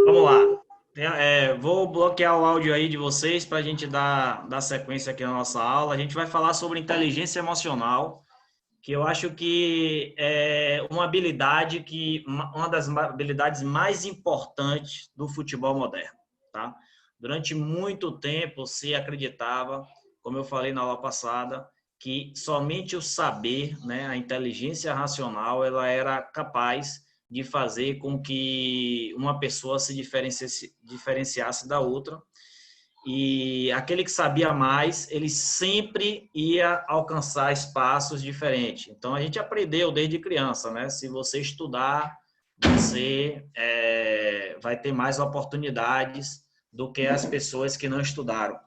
Vamos lá. Vou bloquear o áudio aí de vocês para a gente dar sequência aqui na nossa aula. A gente vai falar sobre inteligência emocional, que eu acho que é uma das habilidades mais importantes do futebol moderno, tá? Durante muito tempo se acreditava, como eu falei na aula passada, que somente o saber, né, a inteligência racional, ela era capaz de fazer com que uma pessoa se diferenciasse da outra, e aquele que sabia mais, ele sempre ia alcançar espaços diferentes. Então, a gente aprendeu desde criança, né? Se você estudar, você vai ter mais oportunidades do que as pessoas que não estudaram.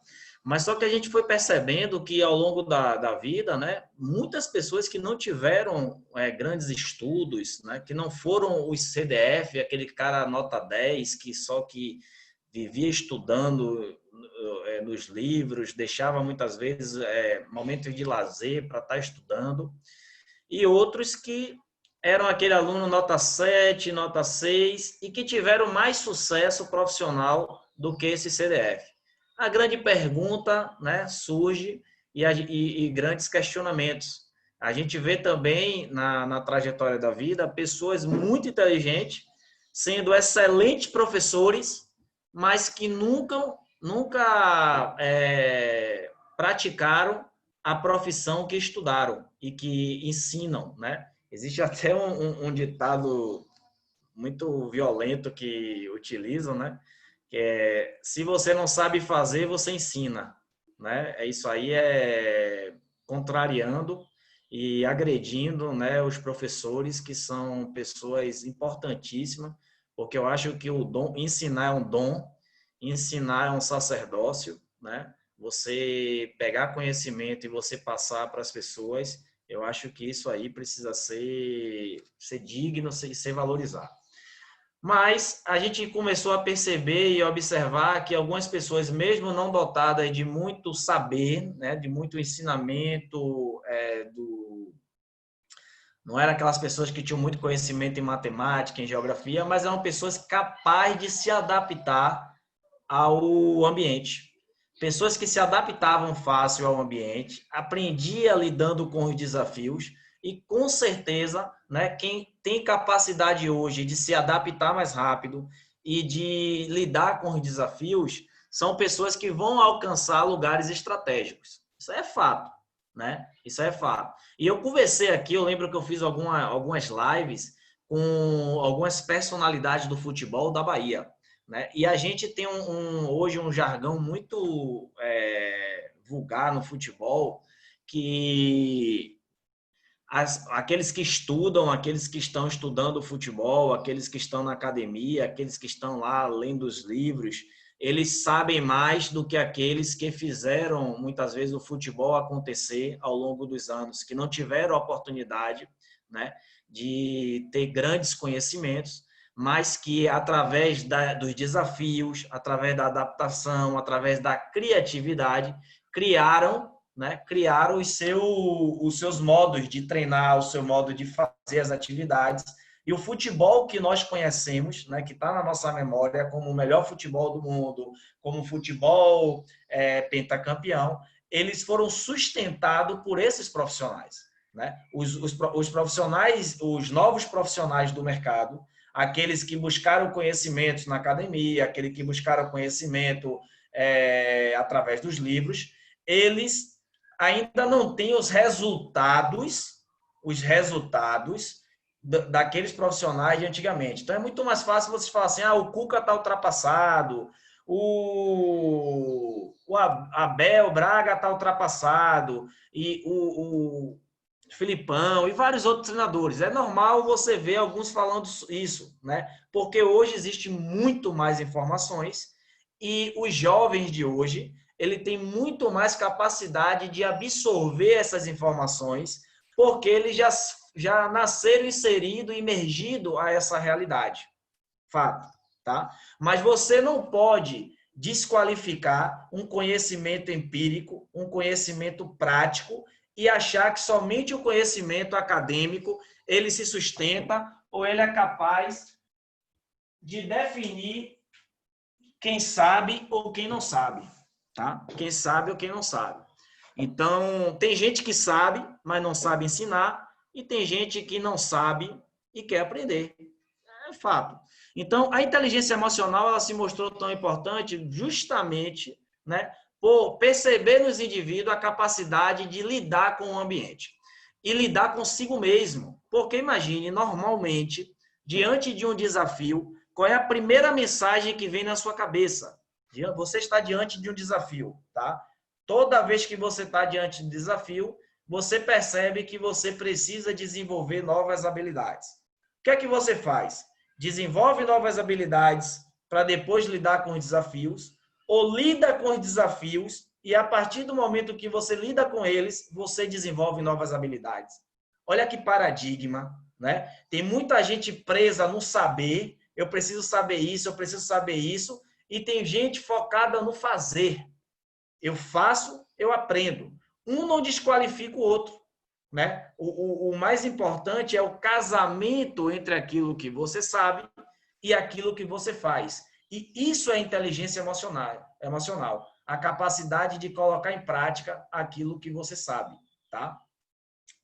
Mas só que a gente foi percebendo que ao longo da vida, né, muitas pessoas que não tiveram grandes estudos, né, que não foram os CDF, aquele cara nota 10, que só que vivia estudando nos livros, deixava muitas vezes momentos de lazer para estar estudando, e outros que eram aquele aluno nota 7, nota 6, e que tiveram mais sucesso profissional do que esse CDF. A grande pergunta, né, surge e grandes questionamentos. A gente vê também na trajetória da vida pessoas muito inteligentes sendo excelentes professores, mas que nunca praticaram a profissão que estudaram e que ensinam, né? Existe até um ditado muito violento que utilizam, né? Que é, se você não sabe fazer, você ensina, né? Isso aí é contrariando e agredindo, né, os professores, que são pessoas importantíssimas, porque eu acho que o dom, ensinar é um dom, ensinar é um sacerdócio, né? Você pegar conhecimento e você passar para as pessoas, eu acho que isso aí precisa ser digno, ser valorizado. Mas a gente começou a perceber e observar que algumas pessoas, mesmo não dotadas de muito saber, né, de muito ensinamento, não eram aquelas pessoas que tinham muito conhecimento em matemática, em geografia, mas eram pessoas capazes de se adaptar ao ambiente. Pessoas que se adaptavam fácil ao ambiente, aprendia lidando com os desafios e, com certeza, né, quem tem capacidade hoje de se adaptar mais rápido e de lidar com os desafios são pessoas que vão alcançar lugares estratégicos. Isso é fato, né? Isso é fato. E eu conversei aqui, eu lembro que eu fiz algumas lives com algumas personalidades do futebol da Bahia, né? E a gente tem hoje um jargão muito vulgar no futebol, que aqueles que estudam, aqueles que estão estudando futebol, aqueles que estão na academia, aqueles que estão lá lendo os livros, eles sabem mais do que aqueles que fizeram, muitas vezes, o futebol acontecer ao longo dos anos, que não tiveram a oportunidade, né, de ter grandes conhecimentos, mas que, através dos desafios, através da adaptação, através da criatividade, criaram, né, criaram os seus modos de treinar, o seu modo de fazer as atividades. E o futebol que nós conhecemos, né, que está na nossa memória como o melhor futebol do mundo, como o futebol pentacampeão, eles foram sustentados por esses profissionais. Né? Os profissionais, os novos profissionais do mercado, aqueles que buscaram conhecimento na academia, aqueles que buscaram conhecimento através dos livros, eles ainda não têm os resultados daqueles profissionais de antigamente. Então é muito mais fácil vocês falar assim, o Cuca está ultrapassado, o Abel Braga está ultrapassado, e o Filipão e vários outros treinadores. É normal você ver alguns falando isso, né? Porque hoje existe muito mais informações e os jovens de hoje, ele tem muito mais capacidade de absorver essas informações, porque eles já nasceram inserido, imergido a essa realidade. Fato, tá? Mas você não pode desqualificar um conhecimento empírico, um conhecimento prático, e achar que somente o conhecimento acadêmico ele se sustenta ou ele é capaz de definir quem sabe ou quem não sabe, tá? Quem sabe ou quem não sabe. Então, tem gente que sabe, mas não sabe ensinar, e tem gente que não sabe e quer aprender. É fato. Então, a inteligência emocional, ela se mostrou tão importante justamente, né, por perceber nos indivíduos a capacidade de lidar com o ambiente e lidar consigo mesmo. Porque imagine, normalmente, diante de um desafio, qual é a primeira mensagem que vem na sua cabeça? Você está diante de um desafio, tá? Toda vez que você está diante de um desafio, você percebe que você precisa desenvolver novas habilidades. O que é que você faz? Desenvolve novas habilidades para depois lidar com os desafios, ou lida com os desafios e a partir do momento que você lida com eles, você desenvolve novas habilidades. Olha que paradigma, né? Tem muita gente presa no saber, eu preciso saber isso, eu preciso saber isso, e tem gente focada no fazer. Eu faço, eu aprendo. Um não desqualifica o outro, né? O mais importante é o casamento entre aquilo que você sabe e aquilo que você faz. E isso é inteligência emocional, a capacidade de colocar em prática aquilo que você sabe, tá?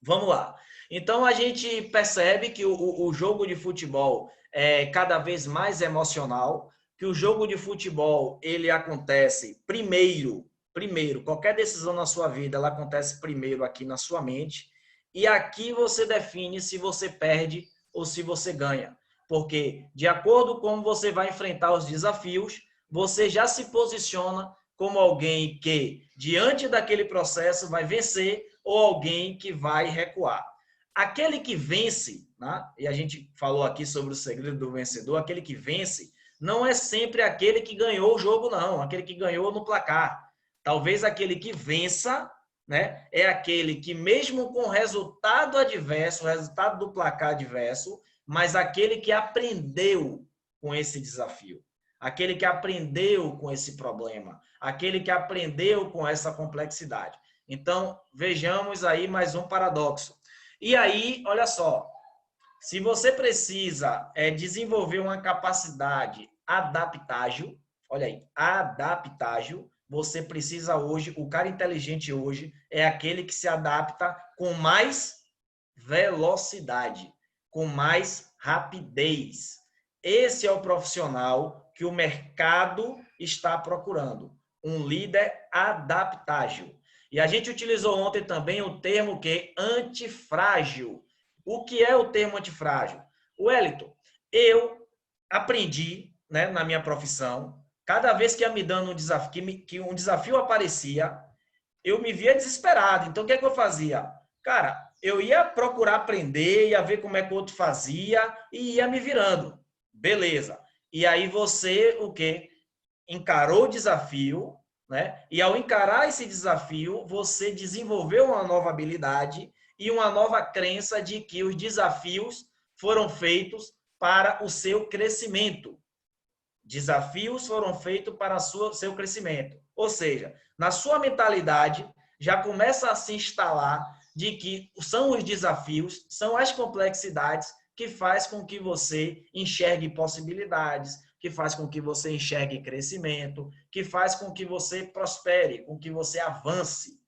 Vamos lá. Então a gente percebe que o jogo de futebol é cada vez mais emocional, que o jogo de futebol ele acontece primeiro, qualquer decisão na sua vida, ela acontece primeiro aqui na sua mente, e aqui você define se você perde ou se você ganha. Porque de acordo com como você vai enfrentar os desafios, você já se posiciona como alguém que diante daquele processo vai vencer ou alguém que vai recuar. Aquele que vence, né? E a gente falou aqui sobre o segredo do vencedor, aquele que vence não é sempre aquele que ganhou o jogo, não, aquele que ganhou no placar. Talvez aquele que vença, né, é aquele que mesmo com resultado adverso, o resultado do placar adverso, mas aquele que aprendeu com esse desafio, aquele que aprendeu com esse problema, aquele que aprendeu com essa complexidade. Então, vejamos aí mais um paradoxo. E aí, olha só, se você precisa desenvolver uma capacidade adaptável, olha aí, adaptável, você precisa hoje, o cara inteligente hoje é aquele que se adapta com mais velocidade, com mais rapidez. Esse é o profissional que o mercado está procurando, um líder adaptável. E a gente utilizou ontem também o termo que antifrágil. O que é o termo antifrágil? Wellington, eu aprendi, né, na minha profissão, cada vez que ia me dando um desafio, que um desafio aparecia, eu me via desesperado. Então, o que é que eu fazia? Cara, eu ia procurar aprender, ia ver como é que o outro fazia e ia me virando. Beleza. E aí você, o quê? Encarou o desafio, né? E ao encarar esse desafio, você desenvolveu uma nova habilidade e uma nova crença de que os desafios foram feitos para o seu crescimento. Desafios foram feitos para o seu crescimento. Ou seja, na sua mentalidade já começa a se instalar de que são os desafios, são as complexidades que faz com que você enxergue possibilidades, que faz com que você enxergue crescimento, que faz com que você prospere, com que você avance.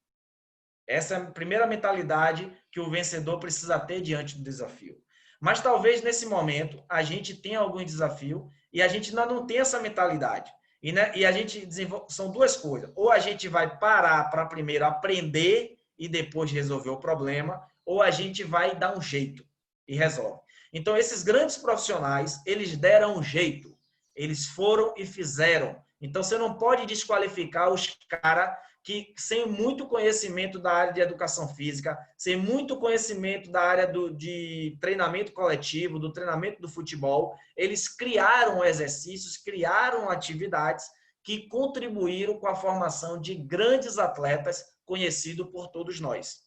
Essa é a primeira mentalidade que o vencedor precisa ter diante do desafio. Mas talvez nesse momento a gente tenha algum desafio e a gente ainda não tem essa mentalidade. E a gente desenvolve, são duas coisas. Ou a gente vai parar para primeiro aprender e depois resolver o problema, ou a gente vai dar um jeito e resolve. Então, esses grandes profissionais, eles deram um jeito. Eles foram e fizeram. Então, você não pode desqualificar os caras que, sem muito conhecimento da área de educação física, sem muito conhecimento da área de treinamento coletivo, do treinamento do futebol, eles criaram exercícios, criaram atividades que contribuíram com a formação de grandes atletas conhecidos por todos nós.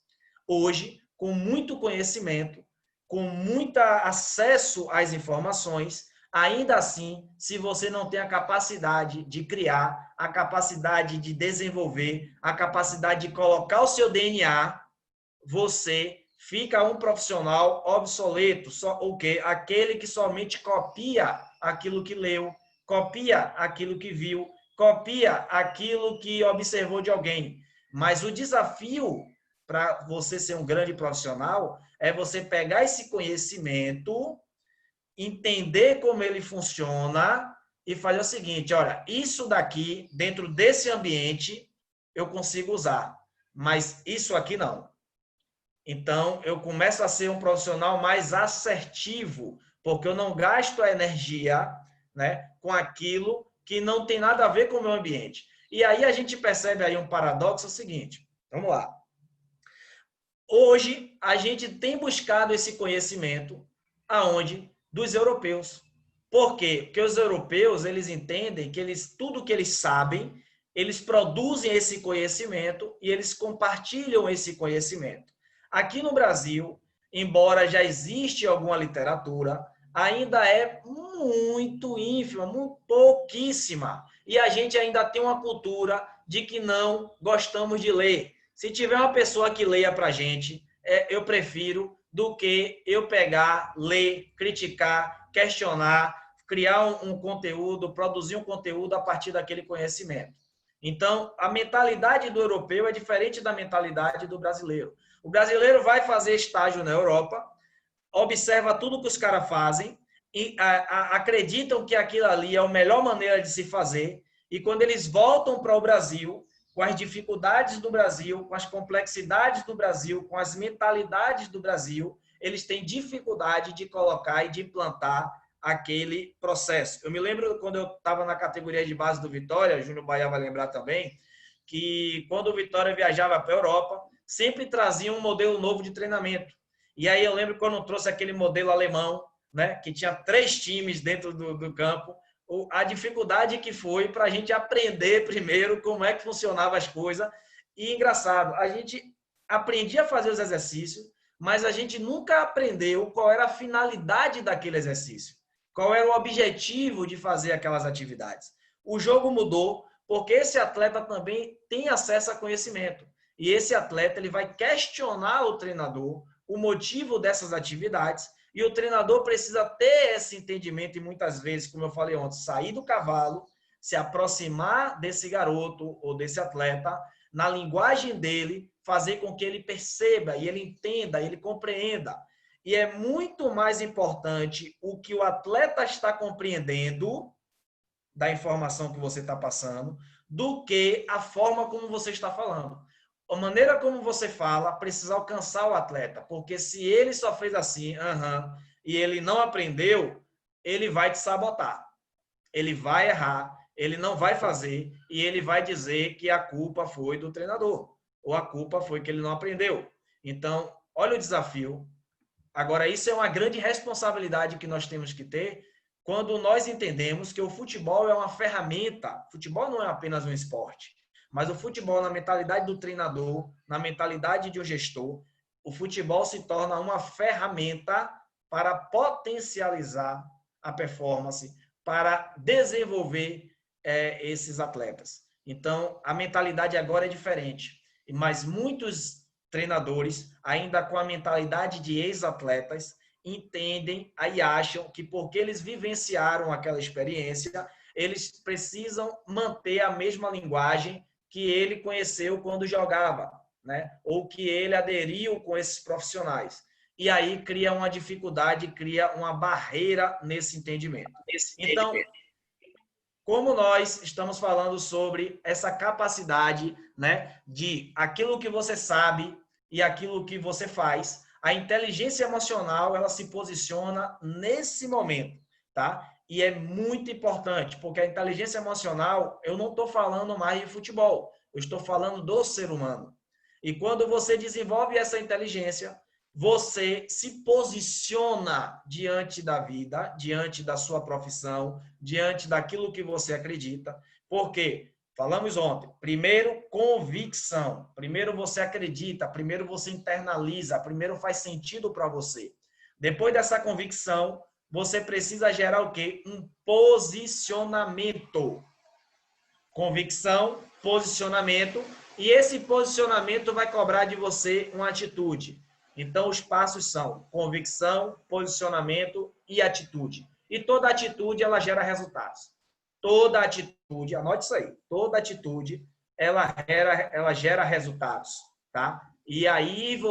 Hoje, com muito conhecimento, com muito acesso às informações, ainda assim, se você não tem a capacidade de criar, a capacidade de desenvolver, a capacidade de colocar o seu DNA, você fica um profissional obsoleto, só o quê? Aquele que somente copia aquilo que leu, copia aquilo que viu, copia aquilo que observou de alguém. Mas o desafio para você ser um grande profissional é você pegar esse conhecimento, entender como ele funciona e fazer o seguinte, olha, isso daqui, dentro desse ambiente, eu consigo usar, mas isso aqui não. Então, eu começo a ser um profissional mais assertivo, porque eu não gasto a energia, né, com aquilo que não tem nada a ver com o meu ambiente. E aí a gente percebe aí um paradoxo, é o seguinte, vamos lá. Hoje, a gente tem buscado esse conhecimento aonde? Dos europeus. Por quê? Porque os europeus, eles entendem que tudo que eles sabem, eles produzem esse conhecimento e eles compartilham esse conhecimento. Aqui no Brasil, embora já existe alguma literatura, ainda é muito ínfima, muito pouquíssima. E a gente ainda tem uma cultura de que não gostamos de ler. Se tiver uma pessoa que leia para a gente, eu prefiro do que eu pegar, ler, criticar, questionar, criar um conteúdo, produzir um conteúdo a partir daquele conhecimento. Então, a mentalidade do europeu é diferente da mentalidade do brasileiro. O brasileiro vai fazer estágio na Europa, observa tudo que os caras fazem e acreditam que aquilo ali é a melhor maneira de se fazer, e quando eles voltam para o Brasil, com as dificuldades do Brasil, com as complexidades do Brasil, com as mentalidades do Brasil, eles têm dificuldade de colocar e de implantar aquele processo. Eu me lembro quando eu estava na categoria de base do Vitória, Júnior Baia vai lembrar também, que quando o Vitória viajava para a Europa, sempre trazia um modelo novo de treinamento. E aí eu lembro quando trouxe aquele modelo alemão, né, que tinha 3 times dentro do campo, a dificuldade que foi para a gente aprender primeiro como é que funcionava as coisas. E engraçado, a gente aprendia a fazer os exercícios, mas a gente nunca aprendeu qual era a finalidade daquele exercício, qual era o objetivo de fazer aquelas atividades. O jogo mudou porque esse atleta também tem acesso a conhecimento. E esse atleta ele vai questionar o treinador, o motivo dessas atividades, e o treinador precisa ter esse entendimento e muitas vezes, como eu falei ontem, sair do cavalo, se aproximar desse garoto ou desse atleta, na linguagem dele, fazer com que ele perceba e ele entenda, ele compreenda. E é muito mais importante o que o atleta está compreendendo da informação que você está passando do que a forma como você está falando. A maneira como você fala precisa alcançar o atleta, porque se ele só fez assim, e ele não aprendeu, ele vai te sabotar. Ele vai errar, ele não vai fazer e ele vai dizer que a culpa foi do treinador ou a culpa foi que ele não aprendeu. Então, olha o desafio. Agora, isso é uma grande responsabilidade que nós temos que ter quando nós entendemos que o futebol é uma ferramenta. Futebol não é apenas um esporte. Mas o futebol, na mentalidade do treinador, na mentalidade de um gestor, o futebol se torna uma ferramenta para potencializar a performance, para desenvolver esses atletas. Então, a mentalidade agora é diferente. Mas muitos treinadores, ainda com a mentalidade de ex-atletas, entendem e acham que porque eles vivenciaram aquela experiência, eles precisam manter a mesma linguagem que ele conheceu quando jogava, né? Ou que ele aderiu com esses profissionais. E aí cria uma dificuldade, cria uma barreira nesse entendimento. Então, como nós estamos falando sobre essa capacidade, né, de aquilo que você sabe e aquilo que você faz, a inteligência emocional, ela se posiciona nesse momento, tá? E é muito importante, porque a inteligência emocional, eu não estou falando mais de futebol, eu estou falando do ser humano. E quando você desenvolve essa inteligência, você se posiciona diante da vida, diante da sua profissão, diante daquilo que você acredita. Porque, falamos ontem, primeiro convicção, primeiro você acredita, primeiro você internaliza, primeiro faz sentido para você. Depois dessa convicção, você precisa gerar o quê? Um posicionamento. Convicção, posicionamento, e esse posicionamento vai cobrar de você uma atitude. Então, os passos são convicção, posicionamento e atitude. E toda atitude, ela gera resultados. Toda atitude, anote isso aí, toda atitude, ela gera resultados, tá? E aí,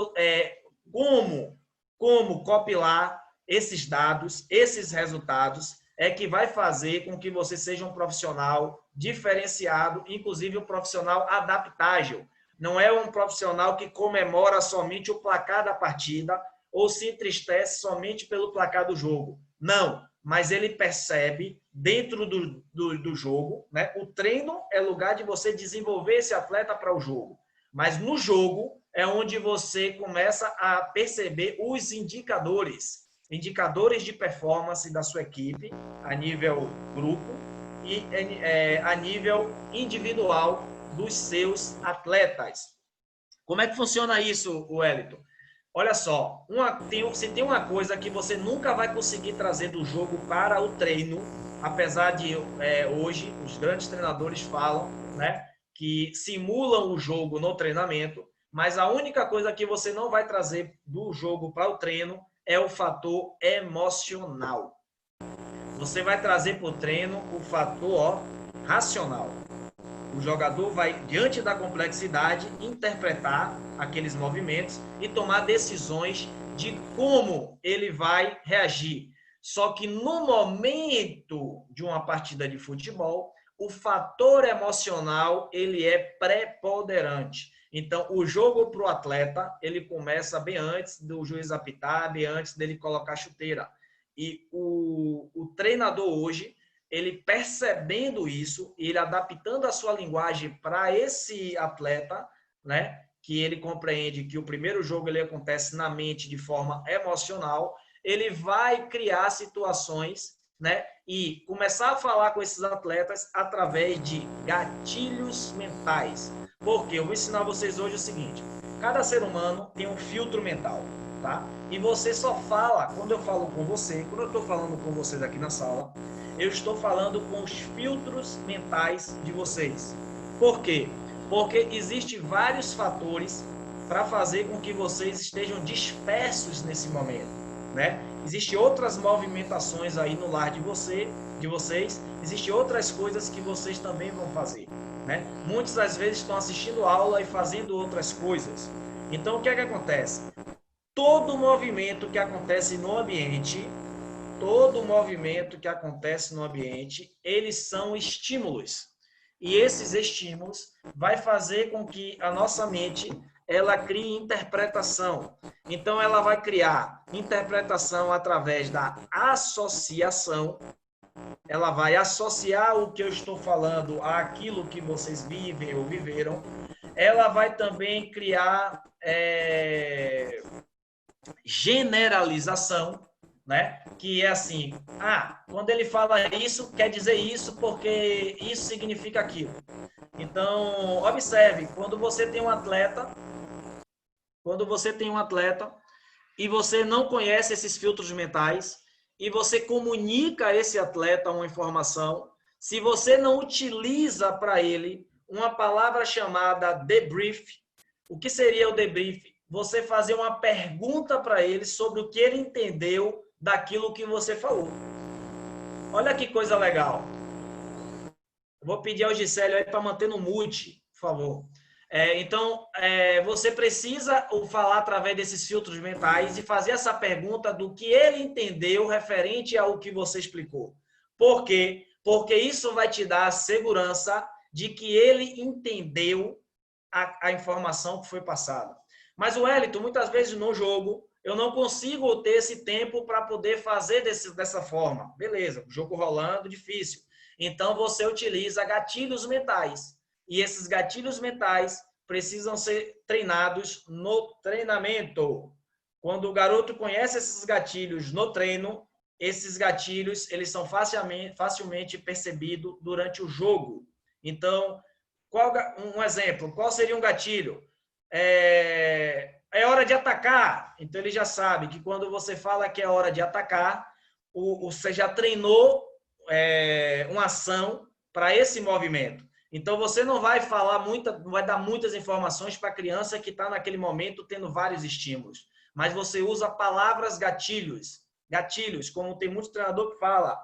como compilar esses dados, esses resultados, é que vai fazer com que você seja um profissional diferenciado, inclusive um profissional adaptável. Não é um profissional que comemora somente o placar da partida ou se entristece somente pelo placar do jogo. Não, mas ele percebe dentro do jogo, né? O treino é lugar de você desenvolver esse atleta para o jogo. Mas no jogo é onde você começa a perceber os indicadores de performance da sua equipe a nível grupo e a nível individual dos seus atletas. Como é que funciona isso, Wellington? Olha só, se tem uma coisa que você nunca vai conseguir trazer do jogo para o treino, apesar de hoje os grandes treinadores falam, né, que simulam o jogo no treinamento, mas a única coisa que você não vai trazer do jogo para o treino é o fator emocional. Você vai trazer para o treino o fator racional. O jogador vai, diante da complexidade, interpretar aqueles movimentos e tomar decisões de como ele vai reagir. Só que no momento de uma partida de futebol, o fator emocional ele é preponderante. Então, o jogo para o atleta, ele começa bem antes do juiz apitar, bem antes dele colocar a chuteira. E o treinador hoje, ele percebendo isso, ele adaptando a sua linguagem para esse atleta, né, que ele compreende que o primeiro jogo ele acontece na mente de forma emocional, ele vai criar situações, né, e começar a falar com esses atletas através de gatilhos mentais. Porque eu vou ensinar vocês hoje o seguinte: cada ser humano tem um filtro mental, tá? E você só fala, quando eu falo com você, quando eu estou falando com vocês aqui na sala, eu estou falando com os filtros mentais de vocês. Por quê? Porque existem vários fatores para fazer com que vocês estejam dispersos nesse momento, né? Existem outras movimentações aí no lar de vocês, existem outras coisas que vocês também vão fazer, né? Muitas das vezes estão assistindo aula e fazendo outras coisas. Então, o que é que acontece? Todo movimento que acontece no ambiente, eles são estímulos. E esses estímulos vai fazer com que a nossa mente ela crie interpretação. Então, ela vai criar interpretação através da associação. Ela vai associar o que eu estou falando àquilo que vocês vivem ou viveram. Ela vai também criar generalização, né? Que é assim, quando ele fala isso, quer dizer isso porque isso significa aquilo. Então, observe, quando você tem um atleta e você não conhece esses filtros mentais e você comunica a esse atleta uma informação, se você não utiliza para ele uma palavra chamada debrief, o que seria o debrief? Você fazer uma pergunta para ele sobre o que ele entendeu daquilo que você falou. Olha que coisa legal. Vou pedir ao Gisele aí para manter no mute, por favor. Então, você precisa falar através desses filtros mentais e fazer essa pergunta do que ele entendeu referente ao que você explicou. Por quê? Porque isso vai te dar a segurança de que ele entendeu a informação que foi passada. Mas o Wellington, muitas vezes no jogo, eu não consigo ter esse tempo para poder fazer dessa forma. Beleza, jogo rolando, difícil. Então, você utiliza gatilhos mentais. E esses gatilhos mentais precisam ser treinados no treinamento. Quando o garoto conhece esses gatilhos no treino, esses gatilhos eles são facilmente percebidos durante o jogo. Então, um exemplo, qual seria um gatilho? É hora de atacar. Então, ele já sabe que quando você fala que é hora de atacar, você já treinou uma ação para esse movimento. Então, você não vai falar não vai dar muitas informações para a criança que está naquele momento tendo vários estímulos. mas você usa palavras gatilhos. Gatilhos, como tem muito treinador que fala,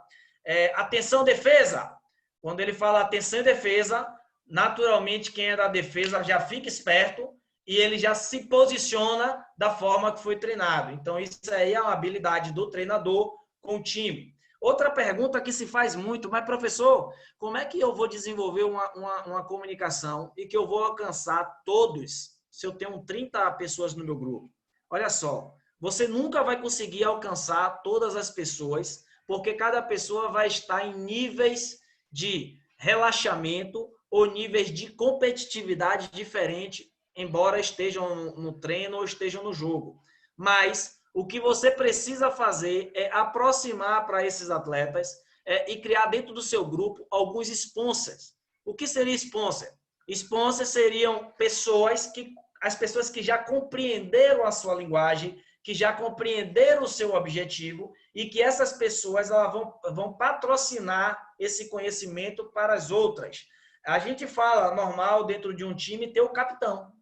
atenção defesa. Quando ele fala atenção defesa, naturalmente quem é da defesa já fica esperto e ele já se posiciona da forma que foi treinado. Então, isso aí é uma habilidade do treinador com o time. Outra pergunta que se faz muito, mas professor, como é que eu vou desenvolver uma comunicação e que eu vou alcançar todos se eu tenho 30 pessoas no meu grupo? Olha só, você nunca vai conseguir alcançar todas as pessoas, porque cada pessoa vai estar em níveis de relaxamento ou níveis de competitividade diferente, embora estejam no treino ou estejam no jogo. Mas o que você precisa fazer é aproximar para esses atletas e criar dentro do seu grupo alguns sponsors. O que seria sponsor? Sponsors seriam as pessoas que já compreenderam a sua linguagem, que já compreenderam o seu objetivo e que essas pessoas elas vão patrocinar esse conhecimento para as outras. A gente fala normal dentro de um time ter o capitão,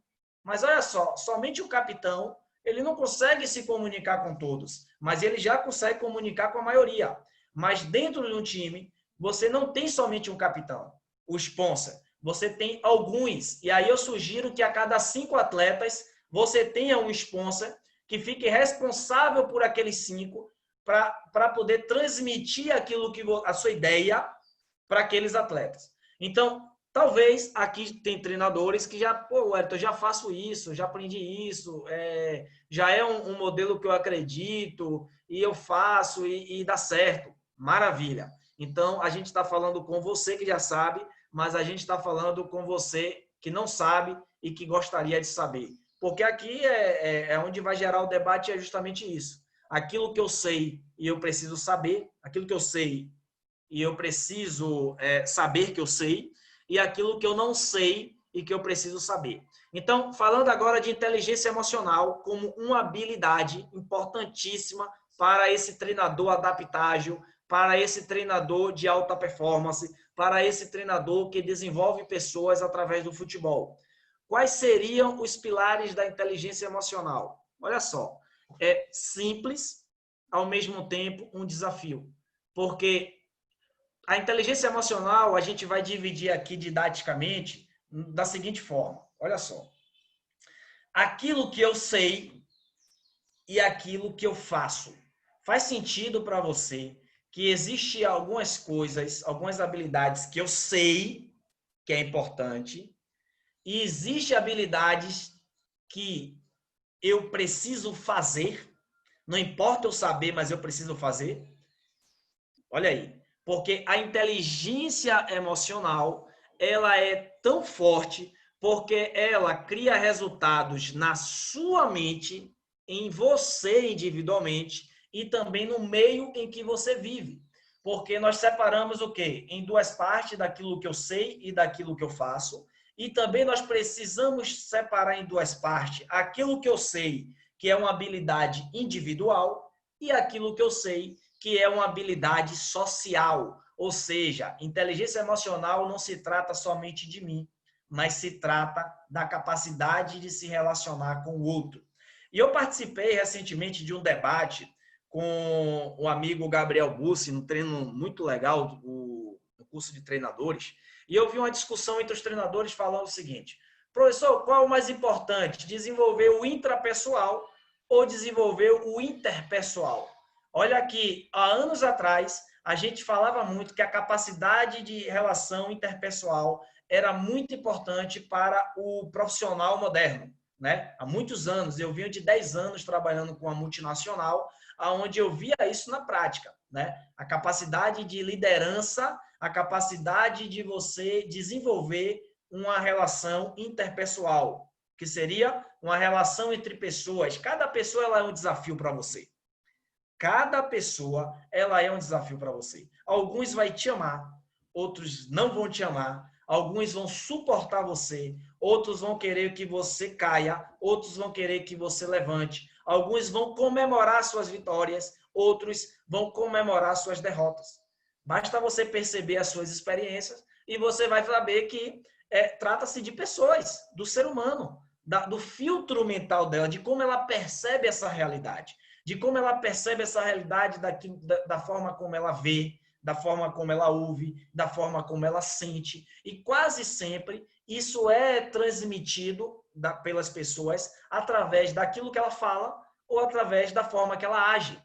mas olha só, somente o capitão ele não consegue se comunicar com todos, mas ele já consegue comunicar com a maioria. Mas dentro de um time, você não tem somente um capitão, o sponsor. Você tem alguns. E aí eu sugiro que a cada 5 atletas, você tenha um sponsor que fique responsável por aqueles 5 para poder transmitir aquilo que a sua ideia para aqueles atletas. Então, talvez aqui tem treinadores que já, pô, Wellington, eu já faço isso, já aprendi isso, já é um modelo que eu acredito e eu faço e dá certo. Maravilha. Então, a gente está falando com você que já sabe, mas a gente está falando com você que não sabe e que gostaria de saber. Porque aqui é onde vai gerar o debate, é justamente isso. Aquilo que eu sei e eu preciso saber, aquilo que eu sei e eu preciso saber que eu sei, e aquilo que eu não sei e que eu preciso saber. Então, falando agora de inteligência emocional como uma habilidade importantíssima para esse treinador adaptável, para esse treinador de alta performance, para esse treinador que desenvolve pessoas através do futebol. Quais seriam os pilares da inteligência emocional? Olha só, é simples, ao mesmo tempo um desafio, porque a inteligência emocional a gente vai dividir aqui didaticamente da seguinte forma. Olha só. Aquilo que eu sei e aquilo que eu faço. Faz sentido para você que existe algumas coisas, algumas habilidades que eu sei que é importante e existe habilidades que eu preciso fazer, não importa eu saber, mas eu preciso fazer? Olha aí. Porque a inteligência emocional, ela é tão forte porque ela cria resultados na sua mente, em você individualmente e também no meio em que você vive. Porque nós separamos o quê? Em duas partes, daquilo que eu sei e daquilo que eu faço. E também nós precisamos separar em duas partes aquilo que eu sei, que é uma habilidade individual, e aquilo que eu sei, que é uma habilidade social. Ou seja, inteligência emocional não se trata somente de mim, mas se trata da capacidade de se relacionar com o outro. E eu participei recentemente de um debate com o amigo Gabriel Bussi, num treino muito legal, o curso de treinadores, e eu vi uma discussão entre os treinadores falando o seguinte: professor, qual é o mais importante, desenvolver o intrapessoal ou desenvolver o interpessoal? Olha que há anos atrás a gente falava muito que a capacidade de relação interpessoal era muito importante para o profissional moderno, né? Há muitos anos, eu vinha de 10 anos trabalhando com uma multinacional, onde eu via isso na prática, né? A capacidade de liderança, a capacidade de você desenvolver uma relação interpessoal, que seria uma relação entre pessoas. Cada pessoa ela é um desafio para você. Cada pessoa ela é um desafio para você. Alguns vai te amar, outros não vão te amar, alguns vão suportar você, outros vão querer que você caia, outros vão querer que você levante, alguns vão comemorar suas vitórias, outros vão comemorar suas derrotas. Basta você perceber as suas experiências e você vai saber que trata-se de pessoas, do ser humano. do filtro mental dela, de como ela percebe essa realidade, de como ela percebe essa realidade da forma como ela vê, da forma como ela ouve, da forma como ela sente. E quase sempre isso é transmitido pelas pessoas através daquilo que ela fala ou através da forma que ela age.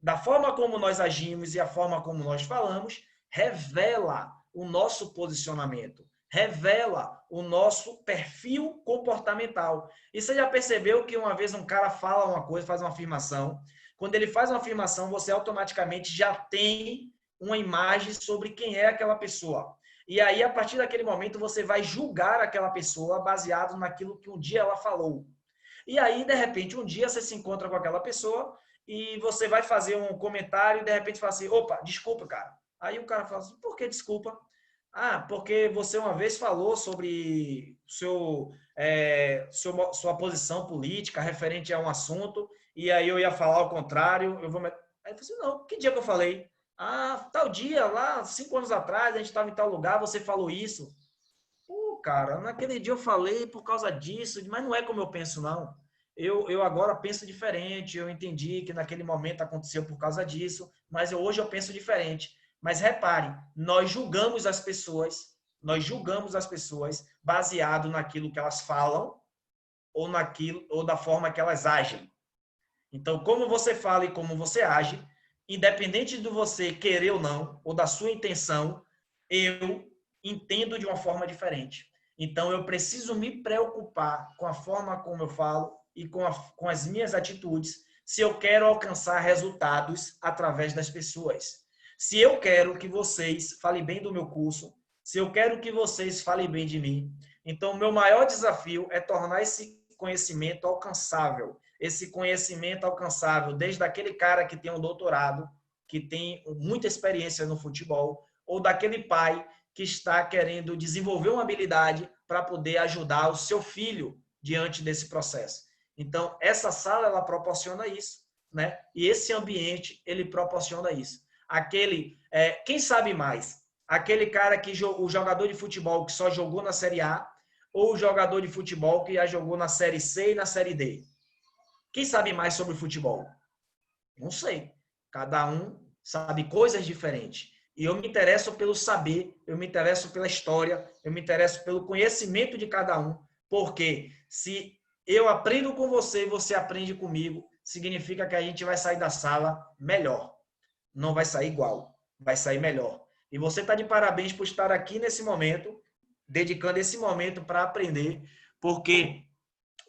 Da forma como nós agimos e a forma como nós falamos, revela o nosso posicionamento, revela o nosso perfil comportamental. E você já percebeu que uma vez um cara fala uma coisa, faz uma afirmação, quando ele faz uma afirmação, você automaticamente já tem uma imagem sobre quem é aquela pessoa. E aí, a partir daquele momento, você vai julgar aquela pessoa baseado naquilo que um dia ela falou. E aí, de repente, um dia você se encontra com aquela pessoa e você vai fazer um comentário e de repente fala assim, opa, desculpa, cara. Aí o cara fala assim, por que desculpa? Ah, porque você uma vez falou sobre sua posição política referente a um assunto e aí eu ia falar ao contrário. Aí eu falei assim, não, que dia que eu falei? Ah, tal dia, lá, 5 anos atrás, a gente estava em tal lugar, você falou isso. Pô, cara, naquele dia eu falei por causa disso, mas não é como eu penso, não. Eu agora penso diferente, eu entendi que naquele momento aconteceu por causa disso, mas hoje eu penso diferente. Mas repare, nós julgamos as pessoas baseado naquilo que elas falam ou naquilo ou da forma que elas agem. Então, como você fala e como você age, independente de você querer ou não, ou da sua intenção, eu entendo de uma forma diferente. Então, eu preciso me preocupar com a forma como eu falo e com as minhas atitudes, se eu quero alcançar resultados através das pessoas. Se eu quero que vocês falem bem do meu curso, se eu quero que vocês falem bem de mim, então, o meu maior desafio é tornar esse conhecimento alcançável. Esse conhecimento alcançável, desde aquele cara que tem um doutorado, que tem muita experiência no futebol, ou daquele pai que está querendo desenvolver uma habilidade para poder ajudar o seu filho diante desse processo. Então, essa sala, ela proporciona isso, né? E esse ambiente, ele proporciona isso. Quem sabe mais? Aquele cara o jogador de futebol que só jogou na Série A, ou o jogador de futebol que já jogou na Série C e na Série D? Quem sabe mais sobre futebol? Não sei. Cada um sabe coisas diferentes. E eu me interesso pelo saber, eu me interesso pela história, eu me interesso pelo conhecimento de cada um, porque se eu aprendo com você e você aprende comigo, significa que a gente vai sair da sala melhor. Não vai sair igual, vai sair melhor. E você está de parabéns por estar aqui nesse momento, dedicando esse momento para aprender, porque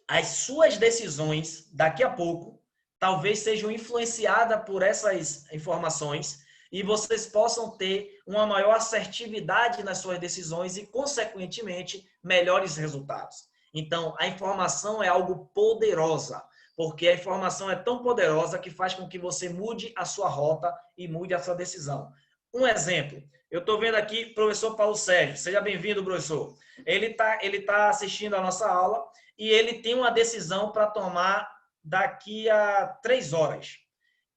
as suas decisões daqui a pouco talvez sejam influenciadas por essas informações e vocês possam ter uma maior assertividade nas suas decisões e, consequentemente, melhores resultados. Então, a informação é algo poderosa, porque a informação é tão poderosa que faz com que você mude a sua rota e mude a sua decisão. Um exemplo, eu estou vendo aqui o professor Paulo Sérgio. Seja bem-vindo, professor. Ele tá assistindo a nossa aula e ele tem uma decisão para tomar daqui a 3 horas.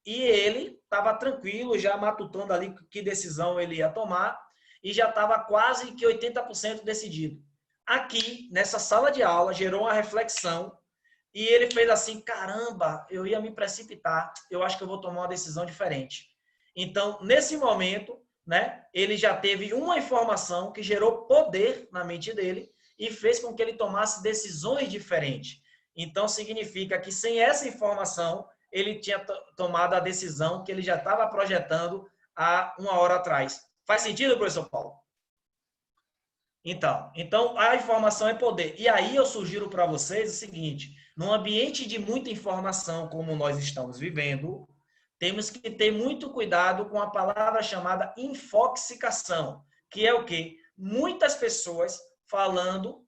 E ele estava tranquilo, já matutando ali que decisão ele ia tomar e já estava quase que 80% decidido. Aqui, nessa sala de aula, gerou uma reflexão e ele fez assim, caramba, eu ia me precipitar, eu acho que eu vou tomar uma decisão diferente. Então, nesse momento, né, ele já teve uma informação que gerou poder na mente dele e fez com que ele tomasse decisões diferentes. Então, significa que sem essa informação, ele tinha tomado a decisão que ele já estava projetando há 1 hora atrás. Faz sentido, professor Paulo? Então, a informação é poder. E aí eu sugiro para vocês o seguinte, num ambiente de muita informação como nós estamos vivendo, temos que ter muito cuidado com a palavra chamada infoxicação, que é o quê? Muitas pessoas falando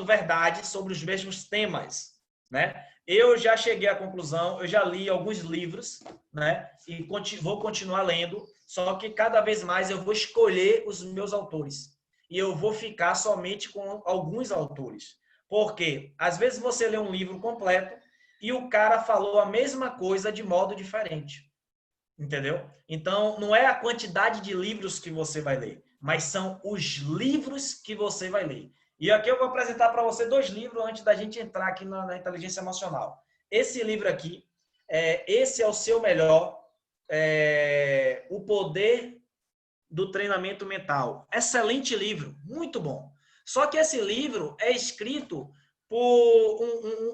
verdade sobre os mesmos temas, né? Eu já cheguei à conclusão, eu já li alguns livros, né? E vou continuar lendo, só que cada vez mais eu vou escolher os meus autores. E eu vou ficar somente com alguns autores. Porque às vezes você lê um livro completo e o cara falou a mesma coisa de modo diferente. Entendeu? Então, não é a quantidade de livros que você vai ler, mas são os livros que você vai ler. E aqui eu vou apresentar para você 2 livros antes da gente entrar aqui na inteligência emocional. Esse livro aqui, esse é o seu melhor, O Poder do Treinamento Mental. Excelente livro, muito bom. Só que esse livro é escrito por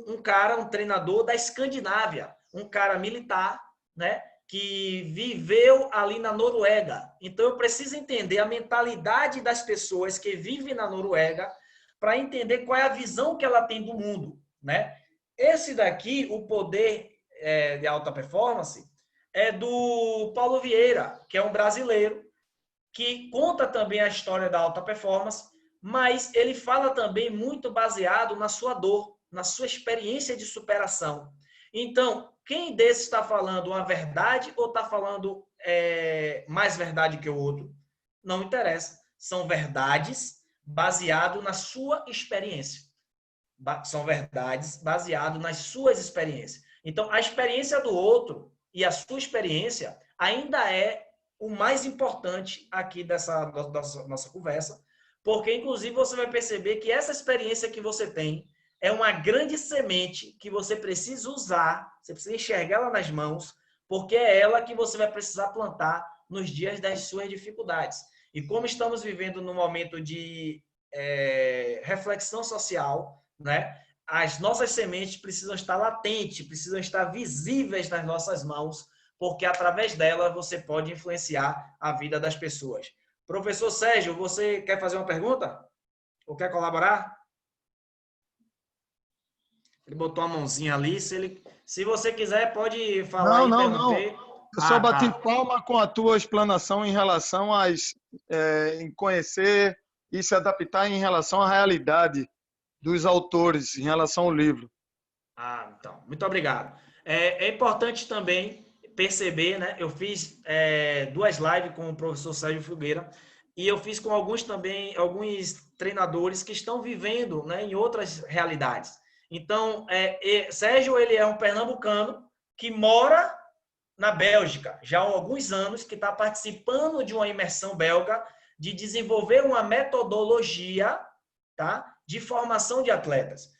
um cara, um treinador da Escandinávia, um cara militar, né, que viveu ali na Noruega. Então eu preciso entender a mentalidade das pessoas que vivem na Noruega para entender qual é a visão que ela tem do mundo, né? Esse daqui, O Poder de Alta Performance, é do Paulo Vieira, que é um brasileiro, que conta também a história da alta performance, mas ele fala também muito baseado na sua dor, na sua experiência de superação. Então, quem desses está falando uma verdade ou está falando mais verdade que o outro? Não interessa. São verdades baseadas na sua experiência. São verdades baseadas nas suas experiências. Então, a experiência do outro e a sua experiência ainda é o mais importante aqui dessa nossa conversa, porque, inclusive, você vai perceber que essa experiência que você tem é uma grande semente que você precisa usar, você precisa enxergar ela nas mãos, porque é ela que você vai precisar plantar nos dias das suas dificuldades. E como estamos vivendo num momento de reflexão social, né? As nossas sementes precisam estar latentes, precisam estar visíveis nas nossas mãos, porque através dela você pode influenciar a vida das pessoas. Professor Sérgio, você quer fazer uma pergunta? Ou quer colaborar? Ele botou a mãozinha ali. Se você quiser, pode falar Não, e não, não. interromper. Eu só bati Tá. palma com a tua explanação em relação em conhecer e se adaptar em relação à realidade dos autores, em relação ao livro. Então, muito obrigado. É importante também perceber, né? Eu fiz 2 lives com o professor Sérgio Filgueira e eu fiz com alguns treinadores que estão vivendo, né, em outras realidades. Então, Sérgio, ele é um pernambucano que mora na Bélgica já há alguns anos, que está participando de uma imersão belga de desenvolver uma metodologia, tá, de formação de atletas.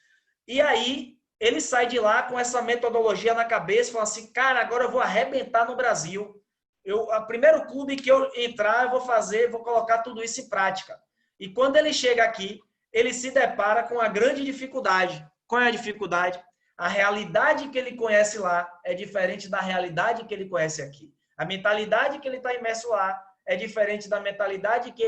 E aí ele sai de lá com essa metodologia na cabeça e fala assim, cara, agora eu vou arrebentar no Brasil. O primeiro clube que eu entrar, eu vou colocar tudo isso em prática. E quando ele chega aqui, ele se depara com a grande dificuldade. Qual é a dificuldade? A realidade que ele conhece lá é diferente da realidade que ele conhece aqui. A mentalidade que ele está imerso lá é diferente da mentalidade que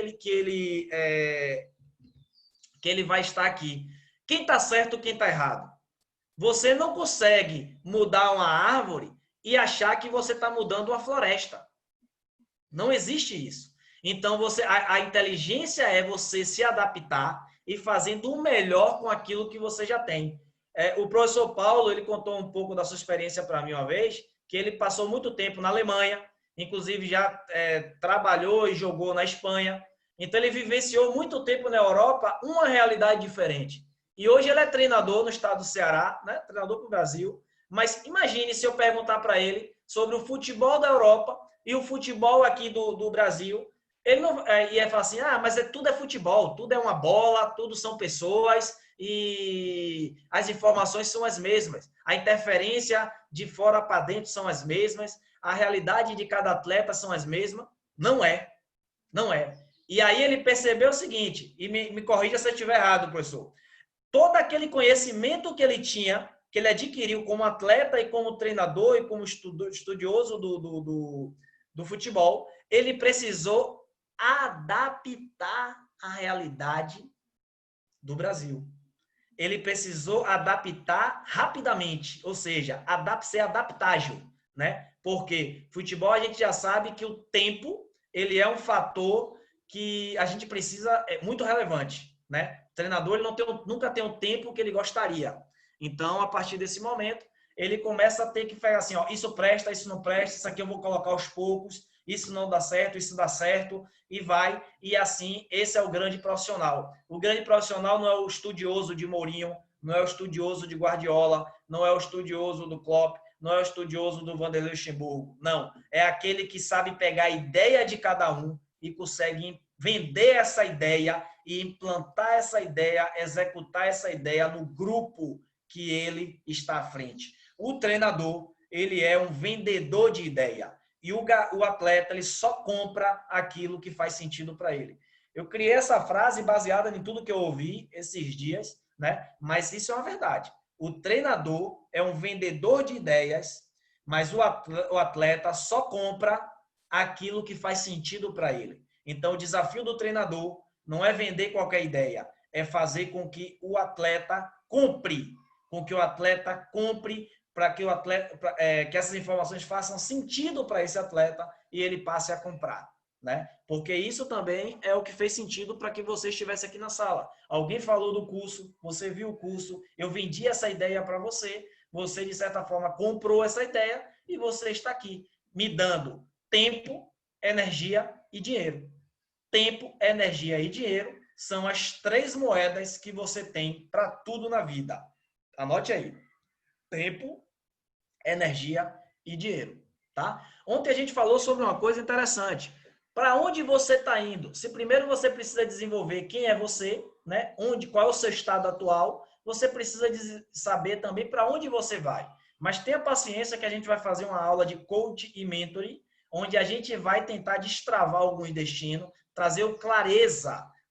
ele vai estar aqui. Quem está certo, quem está errado? Você não consegue mudar uma árvore e achar que você está mudando uma floresta. Não existe isso. Então, a inteligência é você se adaptar e fazendo o melhor com aquilo que você já tem. O professor Paulo, ele contou um pouco da sua experiência para mim uma vez, que ele passou muito tempo na Alemanha, inclusive já trabalhou e jogou na Espanha. Então, ele vivenciou muito tempo na Europa uma realidade diferente. E hoje ele é treinador no estado do Ceará, né? Treinador para o Brasil. Mas imagine se eu perguntar para ele sobre o futebol da Europa e o futebol aqui do Brasil. Ele não ia falar assim, mas tudo é futebol, tudo é uma bola, tudo são pessoas e as informações são as mesmas. A interferência de fora para dentro são as mesmas, a realidade de cada atleta são as mesmas. Não é. Não é. E aí ele percebeu o seguinte, e me corrija se eu estiver errado, professor. Todo aquele conhecimento que ele tinha, que ele adquiriu como atleta e como treinador e como estudioso do futebol, ele precisou adaptar a realidade do Brasil. Ele precisou adaptar rapidamente, ou seja, ser adaptável, né? Porque futebol a gente já sabe que o tempo ele é um fator que a gente precisa, é muito relevante, né? O treinador ele nunca tem o tempo que ele gostaria. Então, a partir desse momento, ele começa a ter que fazer assim, ó, isso presta, isso não presta, isso aqui eu vou colocar aos poucos, isso não dá certo, isso dá certo, e vai. E assim, esse é o grande profissional. O grande profissional não é o estudioso de Mourinho, não é o estudioso de Guardiola, não é o estudioso do Klopp, não é o estudioso do Vanderlei Luxemburgo. Não, é aquele que sabe pegar a ideia de cada um e consegue vender essa ideia e implantar essa ideia, executar essa ideia no grupo que ele está à frente. O treinador, ele é um vendedor de ideia. E o atleta, ele só compra aquilo que faz sentido para ele. Eu criei essa frase baseada em tudo que eu ouvi esses dias, né? Mas isso é uma verdade. O treinador é um vendedor de ideias, mas o atleta só compra aquilo que faz sentido para ele. Então, o desafio do treinador não é vender qualquer ideia, é fazer com que o atleta compre, para que o atleta, que essas informações façam sentido para esse atleta e ele passe a comprar, né? Porque isso também é o que fez sentido para que você estivesse aqui na sala. Alguém falou do curso, você viu o curso, eu vendi essa ideia para você, você de certa forma comprou essa ideia e você está aqui me dando tempo, energia e dinheiro. Tempo, energia e dinheiro são as 3 moedas que você tem para tudo na vida. Anote aí. Tempo, energia e dinheiro, tá? Ontem a gente falou sobre uma coisa interessante. Para onde você está indo? Se primeiro você precisa desenvolver quem é você, né? Qual é o seu estado atual, você precisa saber também para onde você vai. Mas tenha paciência que a gente vai fazer uma aula de coach e mentoring, onde a gente vai tentar destravar alguns destinos,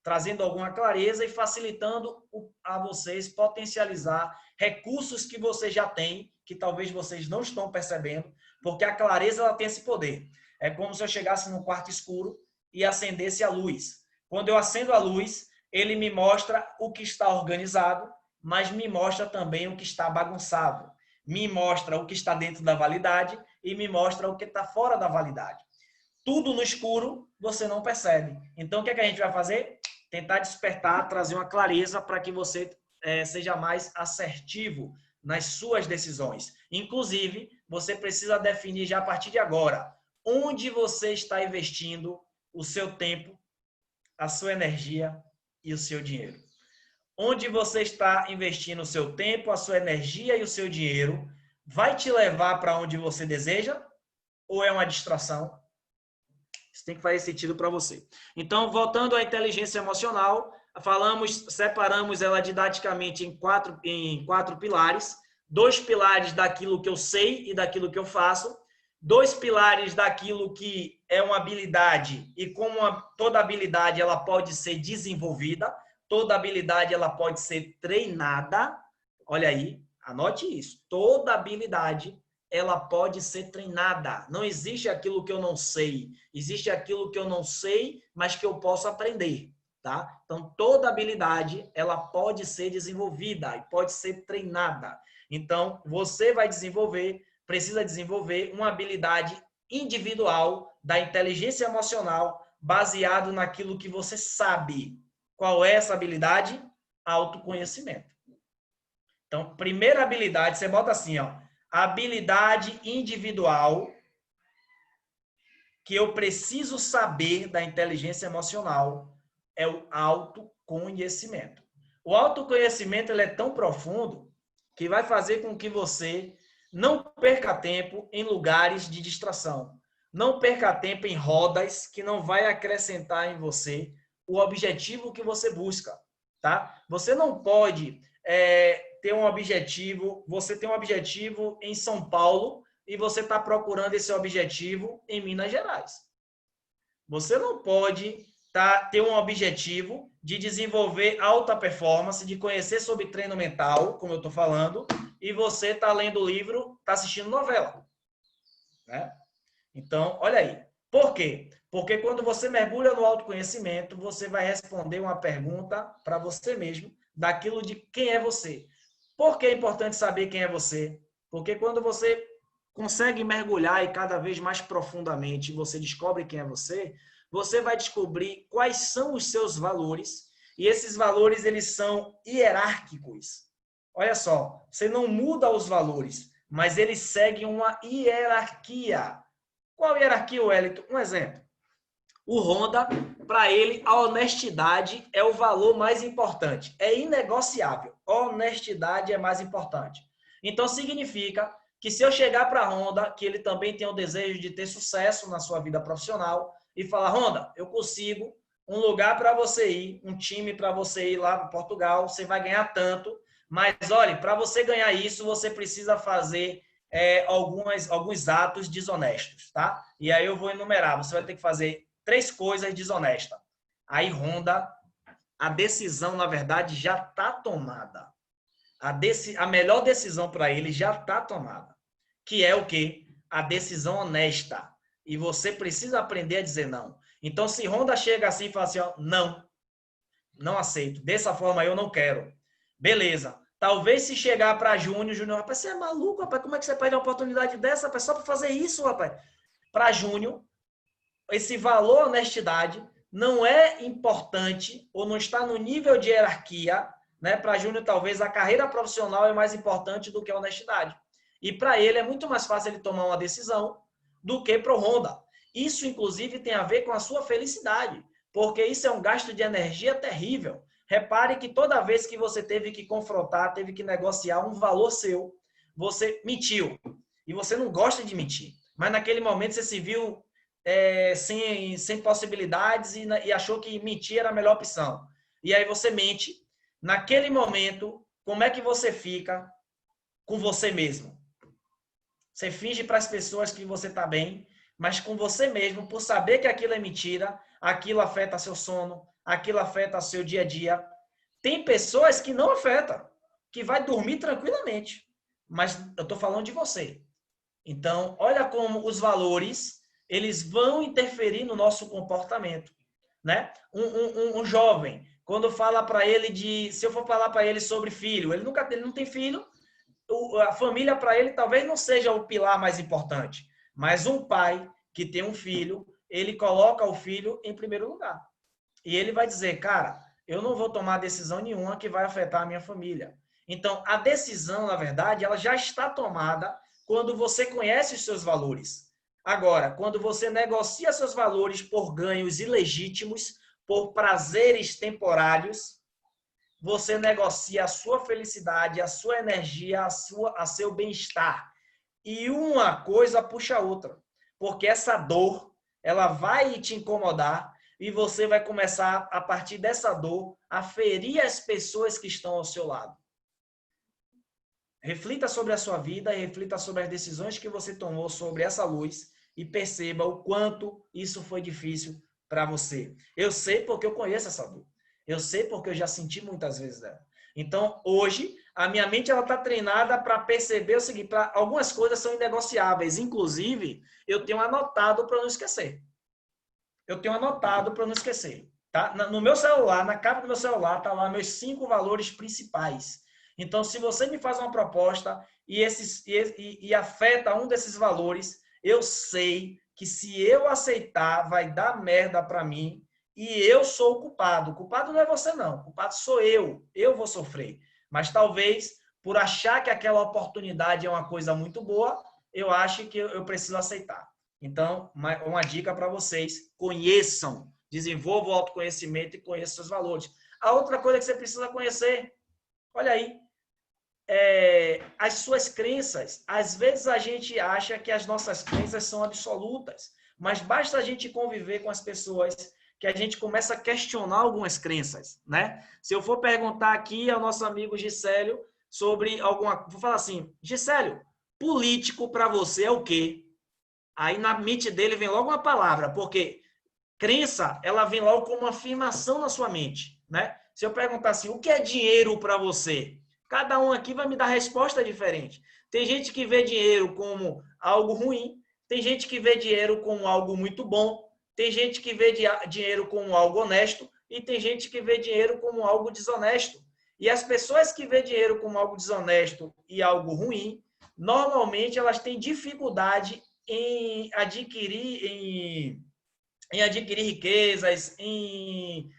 trazendo alguma clareza e facilitando a vocês potencializar recursos que vocês já têm, que talvez vocês não estão percebendo, porque a clareza ela tem esse poder. É como se eu chegasse num quarto escuro e acendesse a luz. Quando eu acendo a luz, ele me mostra o que está organizado, mas me mostra também o que está bagunçado. Me mostra o que está dentro da validade e me mostra o que está fora da validade. Tudo no escuro você não percebe. Então, o que é que a gente vai fazer? Tentar despertar, trazer uma clareza para que você seja mais assertivo nas suas decisões. Inclusive, você precisa definir já a partir de agora onde você está investindo o seu tempo, a sua energia e o seu dinheiro. Onde você está investindo o seu tempo, a sua energia e o seu dinheiro vai te levar para onde você deseja ou é uma distração? Isso tem que fazer sentido para você. Então, voltando à inteligência emocional, separamos ela didaticamente em quatro pilares. 2 pilares daquilo que eu sei e daquilo que eu faço. 2 pilares daquilo que é uma habilidade e como toda habilidade ela pode ser desenvolvida, toda habilidade ela pode ser treinada. Olha aí, anote isso. Toda habilidade ela pode ser treinada. Não existe aquilo que eu não sei. Existe aquilo que eu não sei, mas que eu posso aprender, tá? Então, toda habilidade, ela pode ser desenvolvida e pode ser treinada. Então, você precisa desenvolver uma habilidade individual da inteligência emocional baseado naquilo que você sabe. Qual é essa habilidade? Autoconhecimento. Então, primeira habilidade, você bota assim, ó, habilidade individual que eu preciso saber da inteligência emocional é o autoconhecimento. O autoconhecimento ele é tão profundo que vai fazer com que você não perca tempo em lugares de distração. Não perca tempo em rodas que não vai acrescentar em você o objetivo que você busca, tá? Você não pode ter um objetivo, você tem um objetivo em São Paulo e você está procurando esse objetivo em Minas Gerais. Você não pode ter um objetivo de desenvolver alta performance, de conhecer sobre treino mental, como eu estou falando, e você está lendo livro, está assistindo novela. Né? Então, olha aí. Por quê? Porque quando você mergulha no autoconhecimento, você vai responder uma pergunta para você mesmo, daquilo de quem é você. Por que é importante saber quem é você? Porque quando você consegue mergulhar e cada vez mais profundamente você descobre quem é você, você vai descobrir quais são os seus valores e esses valores eles são hierárquicos. Olha só, você não muda os valores, mas eles seguem uma hierarquia. Qual hierarquia, Wellington? Um exemplo. O Honda, para ele, a honestidade é o valor mais importante. É inegociável. Honestidade é mais importante. Então, significa que se eu chegar para a Honda, que ele também tem o desejo de ter sucesso na sua vida profissional, e falar, Honda, eu consigo um lugar para você ir, um time para você ir lá para Portugal, você vai ganhar tanto, mas olha, para você ganhar isso, você precisa fazer alguns atos desonestos, tá? E aí eu vou enumerar, você vai ter que fazer 3 coisas desonestas. Aí Honda, a decisão, na verdade, já está tomada. A melhor decisão para ele já está tomada. Que é o quê? A decisão honesta. E você precisa aprender a dizer não. Então, se Honda chega assim e fala assim, ó, não, não aceito. Dessa forma eu não quero. Beleza. Talvez se chegar para Júnior, rapaz, você é maluco, rapaz? Como é que você perde uma oportunidade dessa, rapaz? Só para fazer isso, rapaz? Para Júnior, esse valor honestidade não é importante ou não está no nível de hierarquia, né? Para Júnior, talvez a carreira profissional é mais importante do que a honestidade. E para ele é muito mais fácil ele tomar uma decisão do que para o Honda. Isso, inclusive, tem a ver com a sua felicidade, porque isso é um gasto de energia terrível. Repare que toda vez que você teve que confrontar, teve que negociar um valor seu, você mentiu. E você não gosta de mentir. Mas naquele momento você se viu sem possibilidades e achou que mentir era a melhor opção. E aí você mente. Naquele momento, como é que você fica com você mesmo? Você finge para as pessoas que você está bem, mas com você mesmo, por saber que aquilo é mentira, aquilo afeta seu sono, aquilo afeta seu dia a dia. Tem pessoas que não afetam, que vai dormir tranquilamente. Mas eu estou falando de você. Então, olha como os valores, eles vão interferir no nosso comportamento, né? Um jovem, quando fala para ele se eu for falar para ele sobre filho, ele não tem filho, a família para ele talvez não seja o pilar mais importante, mas um pai que tem um filho, ele coloca o filho em primeiro lugar. E ele vai dizer, cara, eu não vou tomar decisão nenhuma que vai afetar a minha família. Então, a decisão, na verdade, ela já está tomada quando você conhece os seus valores. Agora, quando você negocia seus valores por ganhos ilegítimos, por prazeres temporários, você negocia a sua felicidade, a sua energia, a seu bem-estar. E uma coisa puxa a outra. Porque essa dor, ela vai te incomodar e você vai começar, a partir dessa dor, a ferir as pessoas que estão ao seu lado. Reflita sobre a sua vida, reflita sobre as decisões que você tomou sobre essa luz e perceba o quanto isso foi difícil para você. Eu sei porque eu conheço essa dor. Eu sei porque eu já senti muitas vezes dela. Então, hoje, a minha mente está treinada para perceber o seguinte, algumas coisas são inegociáveis. Inclusive, eu tenho anotado para não esquecer. Eu tenho anotado para não esquecer. Tá? No meu celular, na capa do meu celular, está lá meus 5 valores principais. Então, se você me faz uma proposta e afeta um desses valores, eu sei que se eu aceitar, vai dar merda para mim e eu sou o culpado. O culpado não é você, não. O culpado sou eu. Eu vou sofrer. Mas talvez, por achar que aquela oportunidade é uma coisa muito boa, eu acho que eu preciso aceitar. Então, uma dica para vocês: conheçam, desenvolvam o autoconhecimento e conheçam seus valores. A outra coisa que você precisa conhecer, olha aí, as suas crenças. Às vezes a gente acha que as nossas crenças são absolutas, mas basta a gente conviver com as pessoas que a gente começa a questionar algumas crenças, né? Se eu for perguntar aqui ao nosso amigo Gisélio sobre vou falar assim, Gisélio, político para você é o quê? Aí na mente dele vem logo uma palavra, porque crença, ela vem logo como uma afirmação na sua mente, né? Se eu perguntar assim, o que é dinheiro para você? Cada um aqui vai me dar resposta diferente. Tem gente que vê dinheiro como algo ruim, tem gente que vê dinheiro como algo muito bom, tem gente que vê dinheiro como algo honesto e tem gente que vê dinheiro como algo desonesto. E as pessoas que vê dinheiro como algo desonesto e algo ruim, normalmente elas têm dificuldade em adquirir riquezas, em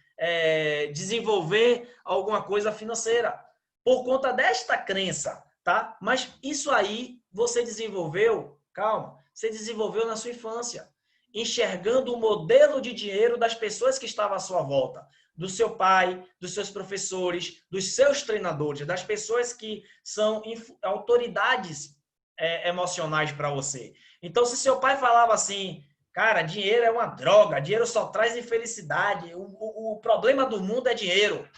desenvolver alguma coisa financeira por conta desta crença, tá? Mas isso aí você desenvolveu, calma, você desenvolveu na sua infância, enxergando o modelo de dinheiro das pessoas que estavam à sua volta, do seu pai, dos seus professores, dos seus treinadores, das pessoas que são autoridades emocionais para você. Então, se seu pai falava assim, Cara, dinheiro é uma droga, dinheiro só traz infelicidade, o problema do mundo é dinheiro.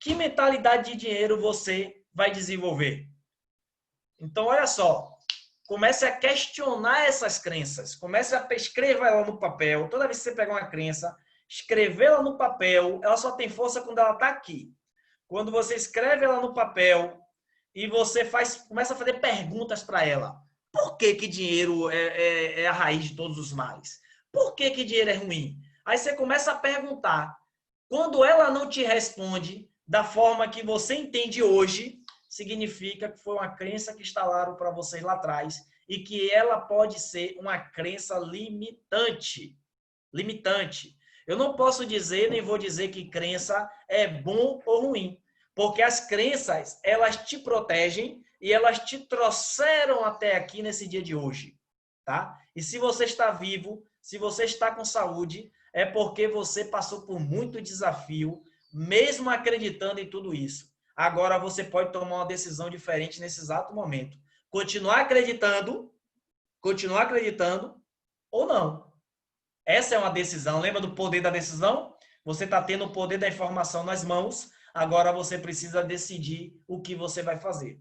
Que mentalidade de dinheiro você vai desenvolver? Então, olha só, comece a questionar essas crenças, comece a escrever ela no papel. Toda vez que você pegar uma crença, escrevê-la no papel, ela só tem força quando ela está aqui. Quando você escreve ela no papel e você começa a fazer perguntas para ela. Por que que dinheiro é a raiz de todos os males? Por que que dinheiro é ruim? Aí você começa a perguntar. Quando ela não te responde da forma que você entende hoje, significa que foi uma crença que instalaram para vocês lá atrás e que ela pode ser uma crença limitante. Limitante. Eu não posso dizer, nem vou dizer que crença é bom ou ruim, porque as crenças, elas te protegem e elas te trouxeram até aqui nesse dia de hoje, tá? E se você está vivo, se você está com saúde, é porque você passou por muito desafio, mesmo acreditando em tudo isso. Agora você pode tomar uma decisão diferente nesse exato momento. Continuar acreditando ou não. Essa é uma decisão. Lembra do poder da decisão? Você está tendo o poder da informação nas mãos. Agora você precisa decidir o que você vai fazer.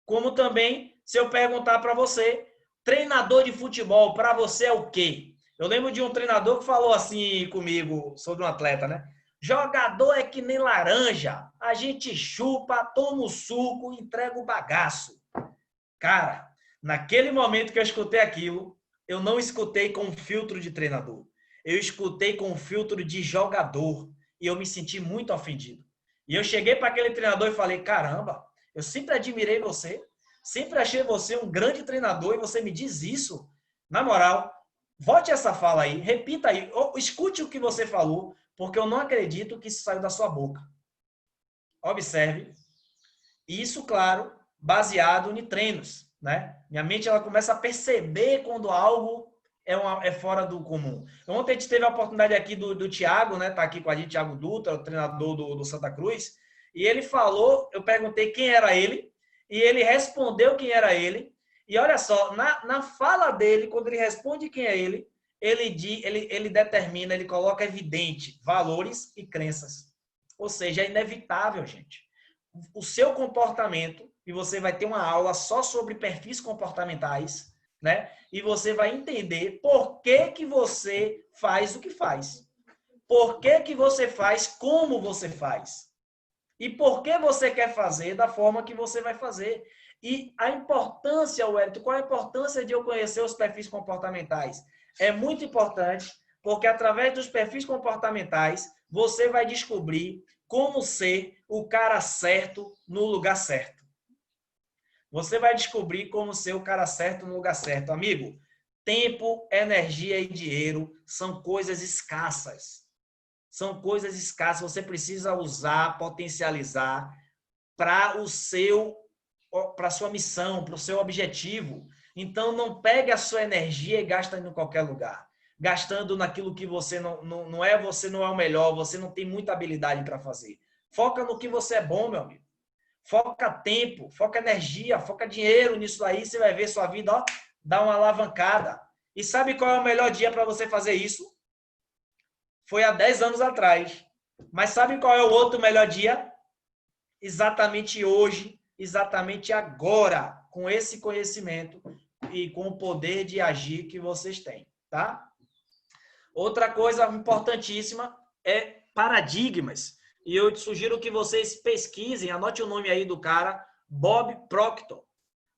Como também, se eu perguntar para você, treinador de futebol, para você é o quê? Eu lembro de um treinador que falou assim comigo sobre um atleta, né? Jogador é que nem laranja. A gente chupa, toma o suco, entrega o bagaço. Cara, naquele momento que eu escutei aquilo, eu não escutei com filtro de treinador. Eu escutei com filtro de jogador. E eu me senti muito ofendido. E eu cheguei para aquele treinador e falei, caramba, eu sempre admirei você. Sempre achei você um grande treinador e você me diz isso. Na moral, volte essa fala aí, repita aí, escute o que você falou, porque eu não acredito que isso saiu da sua boca. Observe. Isso, claro, baseado em treinos, né? Minha mente ela começa a perceber quando algo é fora do comum. Ontem a gente teve a oportunidade aqui do Thiago, né? Tá aqui com a gente, Thiago Dutra, o treinador do Santa Cruz, e ele falou, eu perguntei quem era ele, e ele respondeu quem era ele, e olha só, na fala dele, quando ele responde quem é ele determina, ele coloca evidente valores e crenças. Ou seja, é inevitável, gente. O seu comportamento, e você vai ter uma aula só sobre perfis comportamentais, né? E você vai entender por que que você faz o que faz. Por que que você faz como você faz. E por que você quer fazer da forma que você vai fazer. E a importância, Wellington, qual a importância de eu conhecer os perfis comportamentais? É muito importante, porque através dos perfis comportamentais, você vai descobrir como ser o cara certo no lugar certo. Você vai descobrir como ser o cara certo no lugar certo. Amigo, tempo, energia e dinheiro são coisas escassas. São coisas escassas. Você precisa usar, potencializar para a sua missão, para o seu objetivo. Então, não pegue a sua energia e gasta em qualquer lugar. Gastando naquilo que você não é o melhor, você não tem muita habilidade para fazer. Foca no que você é bom, meu amigo. Foca tempo, foca energia, foca dinheiro nisso aí, você vai ver sua vida, ó, dar uma alavancada. E sabe qual é o melhor dia para você fazer isso? Foi há 10 anos atrás. Mas sabe qual é o outro melhor dia? Exatamente hoje, exatamente agora, com esse conhecimento e com o poder de agir que vocês têm, tá? Outra coisa importantíssima é paradigmas. E eu te sugiro que vocês pesquisem, anote o nome aí do cara, Bob Proctor.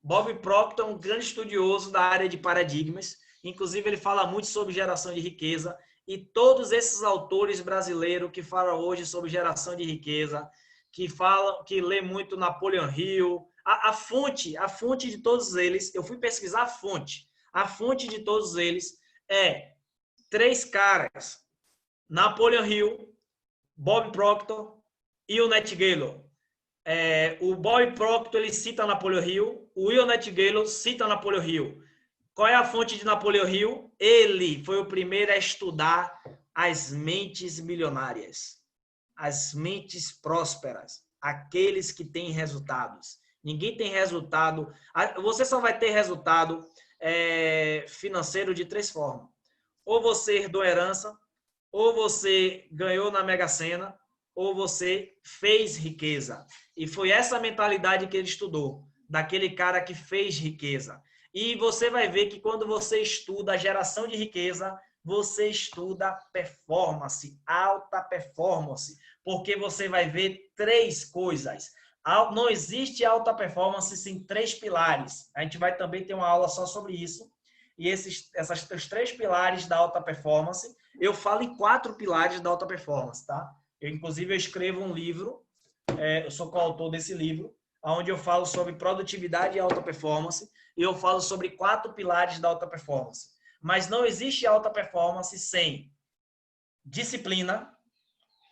Bob Proctor é um grande estudioso da área de paradigmas. Inclusive, ele fala muito sobre geração de riqueza. E todos esses autores brasileiros que falam hoje sobre geração de riqueza, que lê muito Napoleon Hill, a fonte de todos eles, eu fui pesquisar a fonte de todos eles é 3 caras, Napoleon Hill, Bob Proctor e o Nightingale. O Bob Proctor ele cita Napoleon Hill, o Will Nightingale cita Napoleon Hill. Qual é a fonte de Napoleon Hill? Ele foi o primeiro a estudar as mentes milionárias, as mentes prósperas, aqueles que têm resultados. Ninguém tem resultado. Você só vai ter resultado financeiro de 3 formas. ou você herdou herança, ou você ganhou na Mega Sena, ou você fez riqueza. E foi essa mentalidade que ele estudou, daquele cara que fez riqueza. E você vai ver que quando você estuda a geração de riqueza, você estuda performance, alta performance, porque você vai ver três coisas. Não existe alta performance sem três pilares. A gente vai também ter uma aula só sobre isso. E esses três pilares da alta performance, eu falo em 4 pilares da alta performance, tá? Inclusive, eu escrevo um livro, eu sou coautor desse livro, onde eu falo sobre produtividade e alta performance, e eu falo sobre 4 pilares da alta performance. Mas não existe alta performance sem disciplina,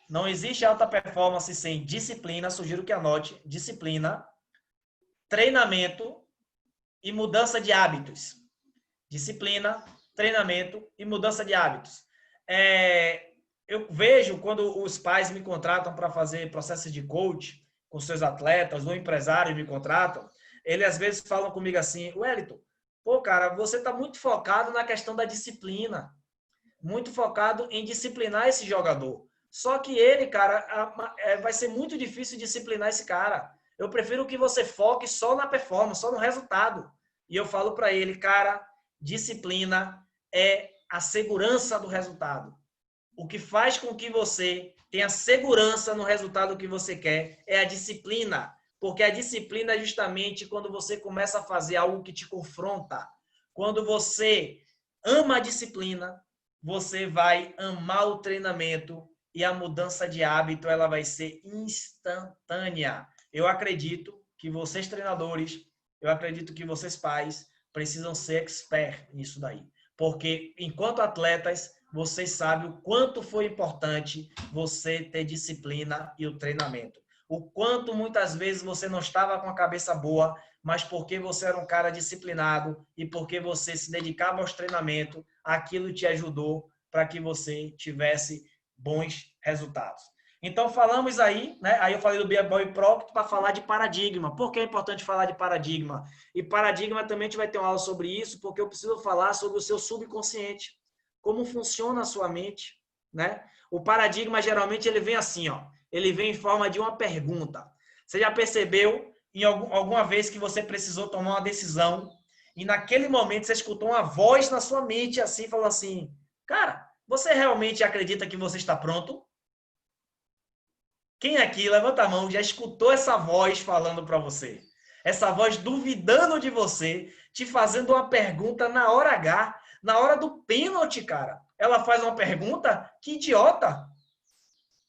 não existe alta performance sem disciplina, sugiro que anote, disciplina, treinamento e mudança de hábitos. Disciplina, treinamento e mudança de hábitos. Eu vejo quando os pais me contratam para fazer processos de coach com seus atletas, ou empresários me contratam, eles às vezes falam comigo assim, Wellington, pô, cara, você está muito focado na questão da disciplina, muito focado em disciplinar esse jogador. Só que ele, cara, vai ser muito difícil disciplinar esse cara. Eu prefiro que você foque só na performance, só no resultado. E eu falo para ele, cara, disciplina é a segurança do resultado. O que faz com que você tenha segurança no resultado que você quer é a disciplina. Porque a disciplina é justamente quando você começa a fazer algo que te confronta. Quando você ama a disciplina, você vai amar o treinamento e a mudança de hábito ela vai ser instantânea. Eu acredito que vocês treinadores, eu acredito que vocês pais precisam ser expert nisso daí. Porque enquanto atletas, vocês sabem o quanto foi importante você ter disciplina e o treinamento. O quanto muitas vezes você não estava com a cabeça boa, mas porque você era um cara disciplinado e porque você se dedicava aos treinamentos, aquilo te ajudou para que você tivesse bons resultados. Então, falamos aí, né? Aí eu falei do Beer Boy Pro para falar de paradigma. Por que é importante falar de paradigma? E paradigma também a gente vai ter uma aula sobre isso, porque eu preciso falar sobre o seu subconsciente. Como funciona a sua mente, né? O paradigma, geralmente, ele vem assim, ó. Ele vem em forma de uma pergunta. Você já percebeu em alguma vez que você precisou tomar uma decisão e naquele momento você escutou uma voz na sua mente assim, falou assim, cara, você realmente acredita que você está pronto? Quem aqui, levanta a mão, já escutou essa voz falando para você? Essa voz duvidando de você, te fazendo uma pergunta na hora H, na hora do pênalti, cara. Ela faz uma pergunta? Que idiota!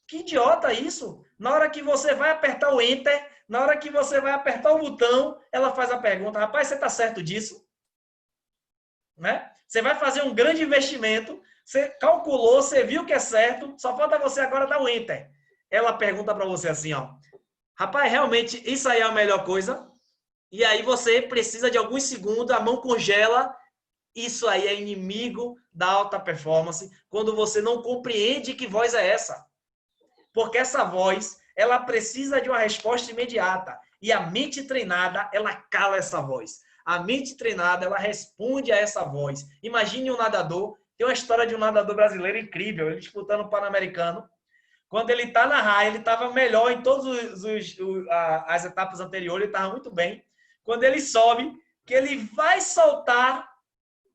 Que idiota isso! Na hora que você vai apertar o Enter, na hora que você vai apertar o botão, ela faz a pergunta, rapaz, você está certo disso? Né? Você vai fazer um grande investimento, você calculou, você viu que é certo, só falta você agora dar o Enter. Ela pergunta para você assim, ó, rapaz, realmente isso aí é a melhor coisa? E aí você precisa de alguns segundos, a mão congela, isso aí é inimigo da alta performance, quando você não compreende que voz é essa. Porque essa voz, ela precisa de uma resposta imediata. E a mente treinada, ela cala essa voz. A mente treinada, ela responde a essa voz. Imagine um nadador, tem uma história de um nadador brasileiro incrível, ele disputando o Pan-Americano. Quando ele está na raia, ele estava melhor em todas as etapas anteriores, ele estava muito bem. Quando ele sobe, que ele vai soltar,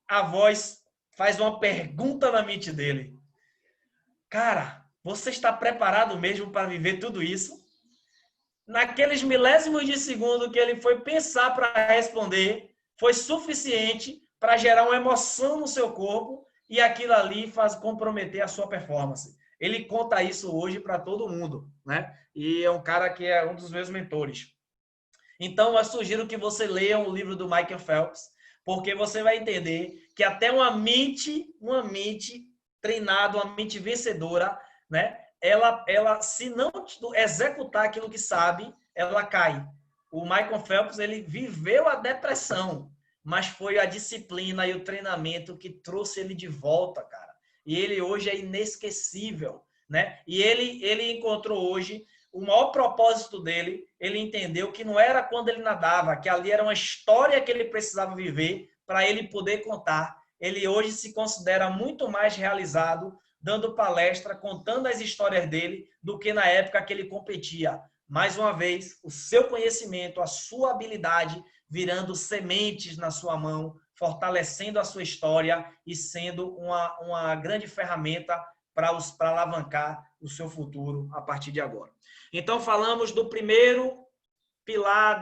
a voz faz uma pergunta na mente dele. Cara, você está preparado mesmo para viver tudo isso? Naqueles milésimos de segundo que ele foi pensar para responder, foi suficiente para gerar uma emoção no seu corpo e aquilo ali faz comprometer a sua performance. Ele conta isso hoje para todo mundo, né? E é um cara que é um dos meus mentores. Então, eu sugiro que você leia um livro do Michael Phelps, porque você vai entender que até uma mente treinada, uma mente vencedora, né? Ela se não executar aquilo que sabe, ela cai. O Michael Phelps, ele viveu a depressão, mas foi a disciplina e o treinamento que trouxe ele de volta, cara. E ele hoje é inesquecível, né? E ele encontrou hoje o maior propósito dele, ele entendeu que não era quando ele nadava, que ali era uma história que ele precisava viver para ele poder contar. ele hoje se considera muito mais realizado dando palestra, contando as histórias dele, do que na época que ele competia. Mais uma vez, o seu conhecimento, a sua habilidade, virando sementes na sua mão, fortalecendo a sua história e sendo uma grande ferramenta para alavancar o seu futuro a partir de agora. Então, falamos do primeiro pilar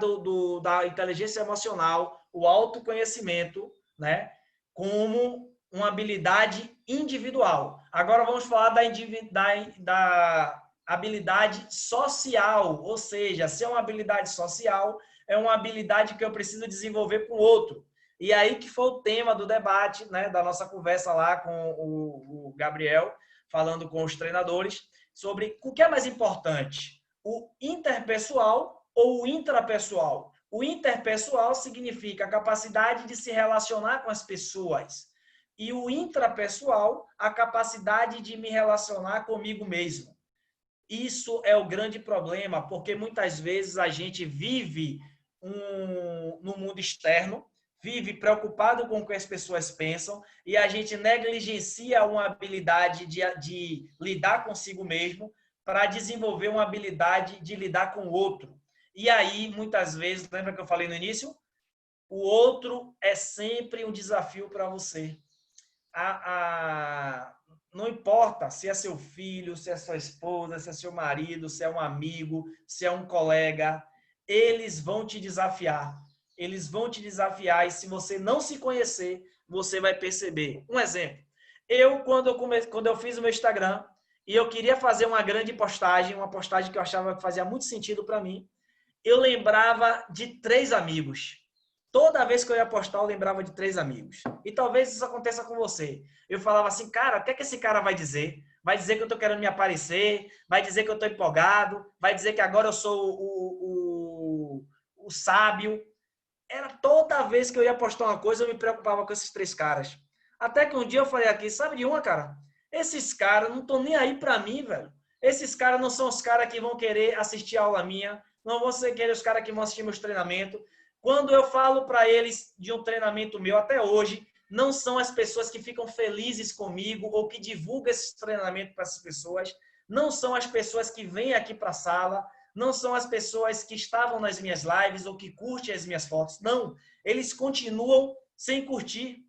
da inteligência emocional, o autoconhecimento, né, como uma habilidade individual. Agora vamos falar da habilidade social, ou seja, se é uma habilidade social, é uma habilidade que eu preciso desenvolver com o outro. E aí que foi o tema do debate, né, da nossa conversa lá com o Gabriel, falando com os treinadores, sobre o que é mais importante, o interpessoal ou o intrapessoal. O interpessoal significa a capacidade de se relacionar com as pessoas. E o intrapessoal, a capacidade de me relacionar comigo mesmo. Isso é o grande problema, porque muitas vezes a gente vive no mundo externo, vive preocupado com o que as pessoas pensam e a gente negligencia uma habilidade de lidar consigo mesmo para desenvolver uma habilidade de lidar com o outro. E aí, muitas vezes, lembra que eu falei no início? O outro é sempre um desafio para você. Não importa se é seu filho, se é sua esposa, se é seu marido, se é um amigo, se é um colega, eles vão te desafiar. Eles vão te desafiar e se você não se conhecer, você vai perceber. Um exemplo. Quando eu fiz o meu Instagram e eu queria fazer uma grande postagem, uma postagem que eu achava que fazia muito sentido para mim, eu lembrava de 3 amigos. Toda vez que eu ia postar, eu lembrava de 3 amigos. E talvez isso aconteça com você. Eu falava assim, cara, o que é que esse cara vai dizer? Vai dizer que eu estou querendo me aparecer, vai dizer que eu estou empolgado, vai dizer que agora eu sou o sábio. Era toda vez que eu ia postar uma coisa, eu me preocupava com esses 3 caras. Até que um dia eu falei aqui, sabe de uma, cara? Esses caras não estão nem aí para mim, velho. Esses caras não são os caras que vão querer assistir a aula minha, não vão ser os caras que vão assistir meus treinamentos. Quando eu falo para eles de um treinamento meu até hoje, não são as pessoas que ficam felizes comigo ou que divulgam esse treinamento para essas pessoas, não são as pessoas que vêm aqui para a sala, não são as pessoas que estavam nas minhas lives ou que curtem as minhas fotos. Não, eles continuam sem curtir.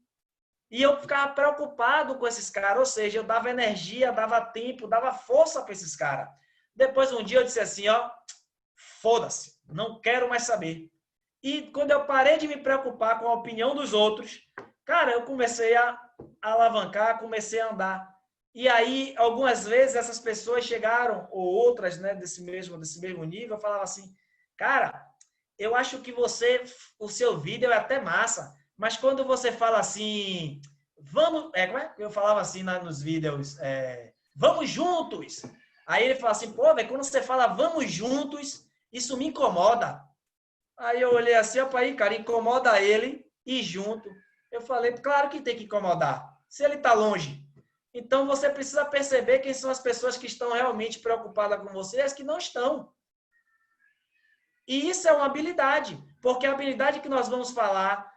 E eu ficava preocupado com esses caras, ou seja, eu dava energia, dava tempo, dava força para esses caras. Depois um dia eu disse assim, ó, foda-se, não quero mais saber. E quando eu parei de me preocupar com a opinião dos outros, cara, eu comecei a alavancar, comecei a andar. E aí, algumas vezes, essas pessoas chegaram, ou outras, né, desse mesmo nível, falavam assim, cara, eu acho que o seu vídeo é até massa, mas quando você fala assim, vamos, como é? Eu falava assim nos vídeos, vamos juntos. Aí ele fala assim, pô, velho, quando você fala vamos juntos, isso me incomoda. Aí eu olhei assim, opa aí, cara, incomoda ele e junto. Eu falei, claro que tem que incomodar, se ele está longe. Então você precisa perceber quem são as pessoas que estão realmente preocupadas com você e as que não estão. E isso é uma habilidade, porque a habilidade que nós vamos falar,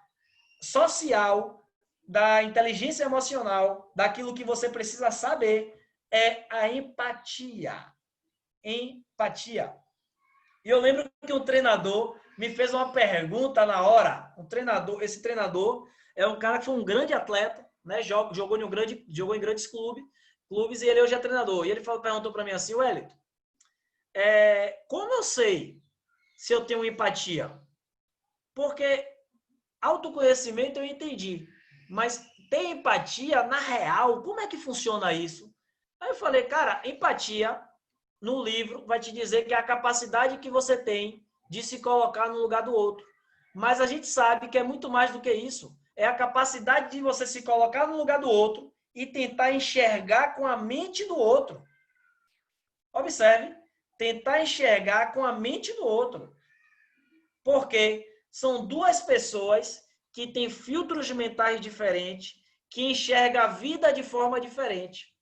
social, da inteligência emocional, daquilo que você precisa saber, é a empatia. Empatia. E eu lembro que um treinador me fez uma pergunta na hora. Esse treinador é um cara que foi um grande atleta, né? Jogou em grandes clubes e ele hoje é treinador. E ele perguntou para mim assim, Wellington, como eu sei se eu tenho empatia? Porque autoconhecimento eu entendi, mas ter empatia na real, como é que funciona isso? Aí eu falei, cara, empatia no livro vai te dizer que é a capacidade que você tem de se colocar no lugar do outro. Mas a gente sabe que é muito mais do que isso. É a capacidade de você se colocar no lugar do outro e tentar enxergar com a mente do outro. Observe, tentar enxergar com a mente do outro. Porque são 2 pessoas que têm filtros mentais diferentes, que enxergam a vida de forma diferente.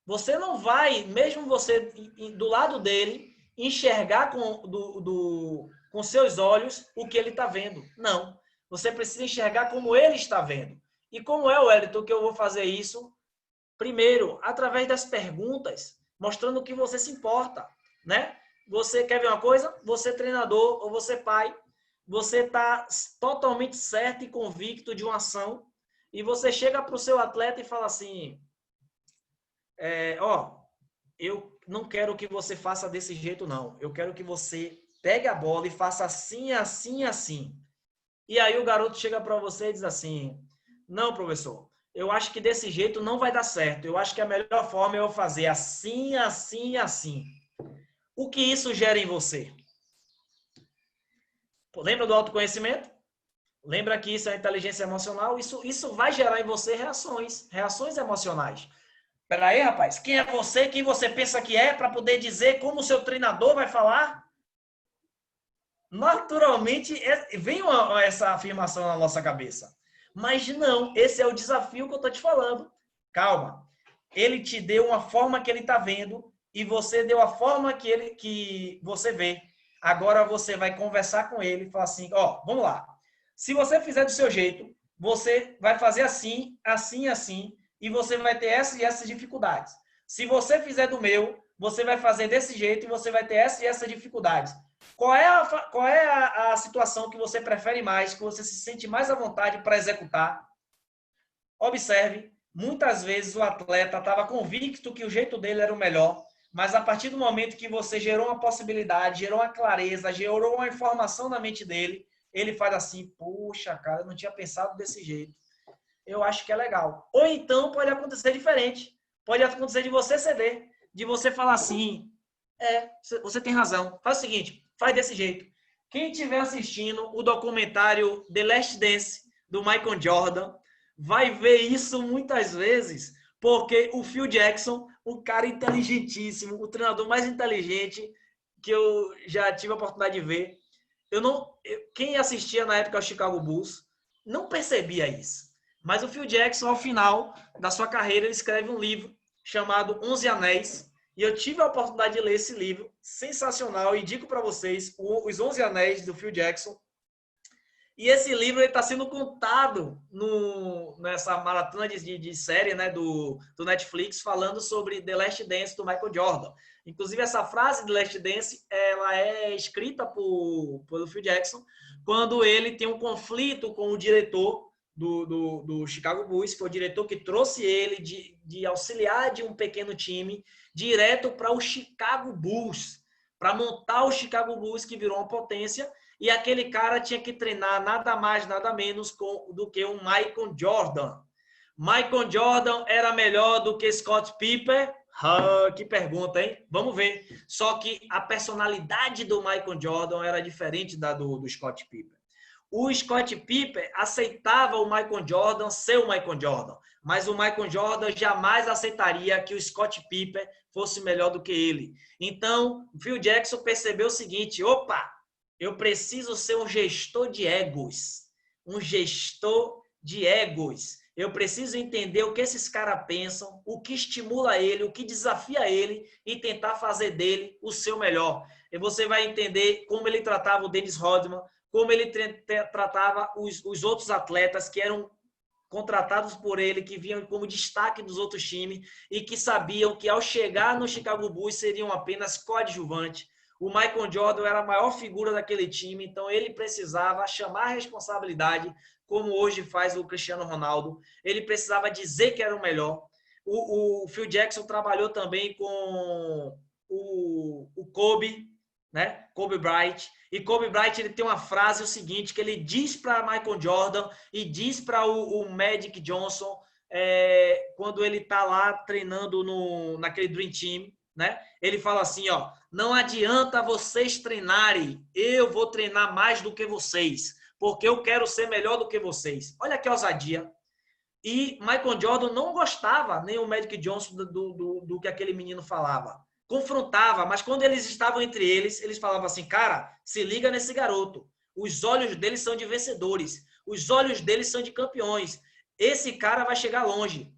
Você não vai, mesmo você do lado dele, enxergar com seus olhos o que ele está vendo. Não. Você precisa enxergar como ele está vendo. E como é, Wellington, que eu vou fazer isso? Primeiro, através das perguntas, mostrando que você se importa, né? Você quer ver uma coisa? Você treinador ou você pai, você está totalmente certo e convicto de uma ação e você chega para o seu atleta e fala assim, eu não quero que você faça desse jeito, não. Eu quero que você pegue a bola e faça assim, assim, assim. E aí o garoto chega para você e diz assim, não, professor, eu acho que desse jeito não vai dar certo. Eu acho que a melhor forma é eu fazer assim, assim, assim. O que isso gera em você? Lembra do autoconhecimento? Lembra que isso é inteligência emocional? Isso vai gerar em você reações emocionais. Peraí, rapaz, quem é você? Quem você pensa que é para poder dizer como o seu treinador vai falar? Naturalmente, vem essa afirmação na nossa cabeça. Mas não, esse é o desafio que eu estou te falando. Calma. Ele te deu uma forma que ele está vendo e você deu a forma que você vê. Agora você vai conversar com ele e falar assim, vamos lá. Se você fizer do seu jeito, você vai fazer assim, assim, assim, e você vai ter essas e essas dificuldades. Se você fizer do meu, você vai fazer desse jeito e você vai ter essas e essas dificuldades. Qual é a situação que você prefere mais, que você se sente mais à vontade para executar? Observe, muitas vezes o atleta estava convicto que o jeito dele era o melhor, mas a partir do momento que você gerou uma possibilidade, gerou uma clareza, gerou uma informação na mente dele, ele faz assim, poxa, cara, eu não tinha pensado desse jeito. Eu acho que é legal. Ou então pode acontecer diferente. Pode acontecer de você ceder, de você falar assim, você tem razão. Faz o seguinte, faz desse jeito. Quem estiver assistindo o documentário The Last Dance, do Michael Jordan, vai ver isso muitas vezes, porque o Phil Jackson, um cara inteligentíssimo, o treinador mais inteligente que eu já tive a oportunidade de ver, quem assistia na época ao Chicago Bulls não percebia isso. Mas o Phil Jackson, ao final da sua carreira, ele escreve um livro chamado 11 Anéis, e eu tive a oportunidade de ler esse livro, sensacional, e indico para vocês os 11 Anéis do Phil Jackson. E esse livro está sendo contado nessa maratona de série, né, do Netflix, falando sobre The Last Dance do Michael Jordan. Inclusive, essa frase The Last Dance ela é escrita pelo Phil Jackson quando ele tem um conflito com o diretor do Chicago Bulls, que foi o diretor que trouxe ele de auxiliar de um pequeno time direto para o Chicago Bulls, para montar o Chicago Bulls, que virou uma potência. E aquele cara tinha que treinar nada mais, nada menos do que um Michael Jordan. Michael Jordan era melhor do que Scott Pippen? Que pergunta, hein? Vamos ver. Só que a personalidade do Michael Jordan era diferente da do Scott Pippen. O Scott Pippen aceitava o Michael Jordan ser o Michael Jordan, mas o Michael Jordan jamais aceitaria que o Scott Pippen fosse melhor do que ele. Então, o Phil Jackson percebeu o seguinte, opa, eu preciso ser um gestor de egos. Um gestor de egos. Eu preciso entender o que esses caras pensam, o que estimula ele, o que desafia ele e tentar fazer dele o seu melhor. E você vai entender como ele tratava o Dennis Rodman, como ele tratava os outros atletas que eram contratados por ele, que vinham como destaque dos outros times e que sabiam que ao chegar no Chicago Bulls seriam apenas coadjuvantes. O Michael Jordan era a maior figura daquele time, então ele precisava chamar a responsabilidade, como hoje faz o Cristiano Ronaldo. Ele precisava dizer que era o melhor. O Phil Jackson trabalhou também com o Kobe, né? Kobe Bryant. E Kobe Bryant ele tem uma frase o seguinte, que ele diz para Michael Jordan e diz para o Magic Johnson quando ele está lá treinando naquele Dream Team, né? Ele fala assim, não adianta vocês treinarem, eu vou treinar mais do que vocês, porque eu quero ser melhor do que vocês. Olha que ousadia. E Michael Jordan não gostava, nem o Magic Johnson, do que aquele menino falava. Confrontava, mas quando eles estavam entre eles falavam assim, cara, se liga nesse garoto. Os olhos deles são de vencedores. Os olhos deles são de campeões. Esse cara vai chegar longe.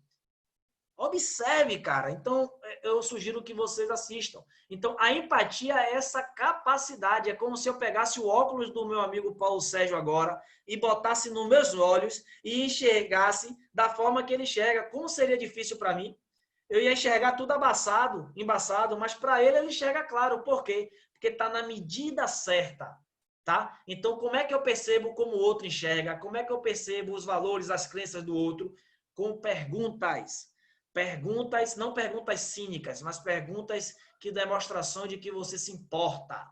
Observe, cara. Então, eu sugiro que vocês assistam. Então, a empatia é essa capacidade. É como se eu pegasse o óculos do meu amigo Paulo Sérgio agora e botasse nos meus olhos e enxergasse da forma que ele enxerga. Como seria difícil para mim? Eu ia enxergar tudo embaçado, mas para ele enxerga claro. Por quê? Porque está na medida certa. Tá? Então, como é que eu percebo como o outro enxerga? Como é que eu percebo os valores, as crenças do outro? Com perguntas. Perguntas, não perguntas cínicas, mas perguntas que demonstração de que você se importa.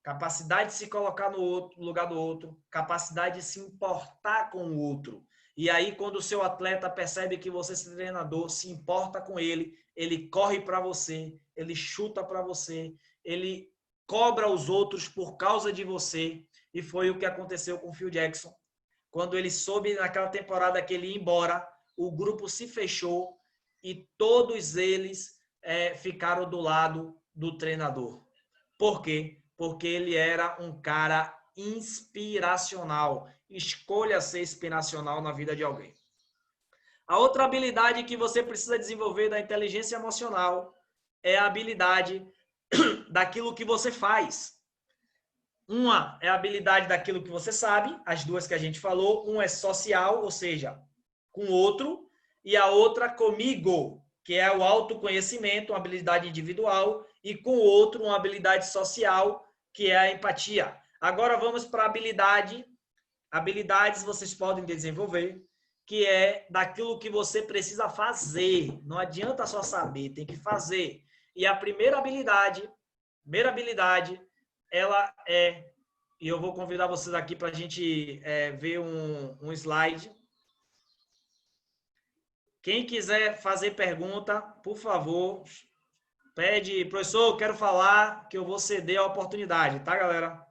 Capacidade de se colocar no lugar do outro, capacidade de se importar com o outro. E aí, quando o seu atleta percebe que você, esse treinador, se importa com ele corre para você, ele chuta para você, ele cobra os outros por causa de você. E foi o que aconteceu com o Phil Jackson. Quando ele soube naquela temporada que ele ia embora, o grupo se fechou e todos eles ficaram do lado do treinador. Por quê? Porque ele era um cara inspiracional. Escolha ser inspiracional na vida de alguém. A outra habilidade que você precisa desenvolver da inteligência emocional é a habilidade daquilo que você faz. Uma é a habilidade daquilo que você sabe, as duas que a gente falou. Um é social, ou seja, com outro, e a outra comigo, que é o autoconhecimento, uma habilidade individual, e com o outro, uma habilidade social, que é a empatia. Agora vamos para a habilidade. Habilidades vocês podem desenvolver, que é daquilo que você precisa fazer. Não adianta só saber, tem que fazer. E a primeira habilidade, ela é, e eu vou convidar vocês aqui para a gente ver um slide. Quem quiser fazer pergunta, por favor, pede, professor, eu quero falar, que eu vou ceder a oportunidade, tá, galera?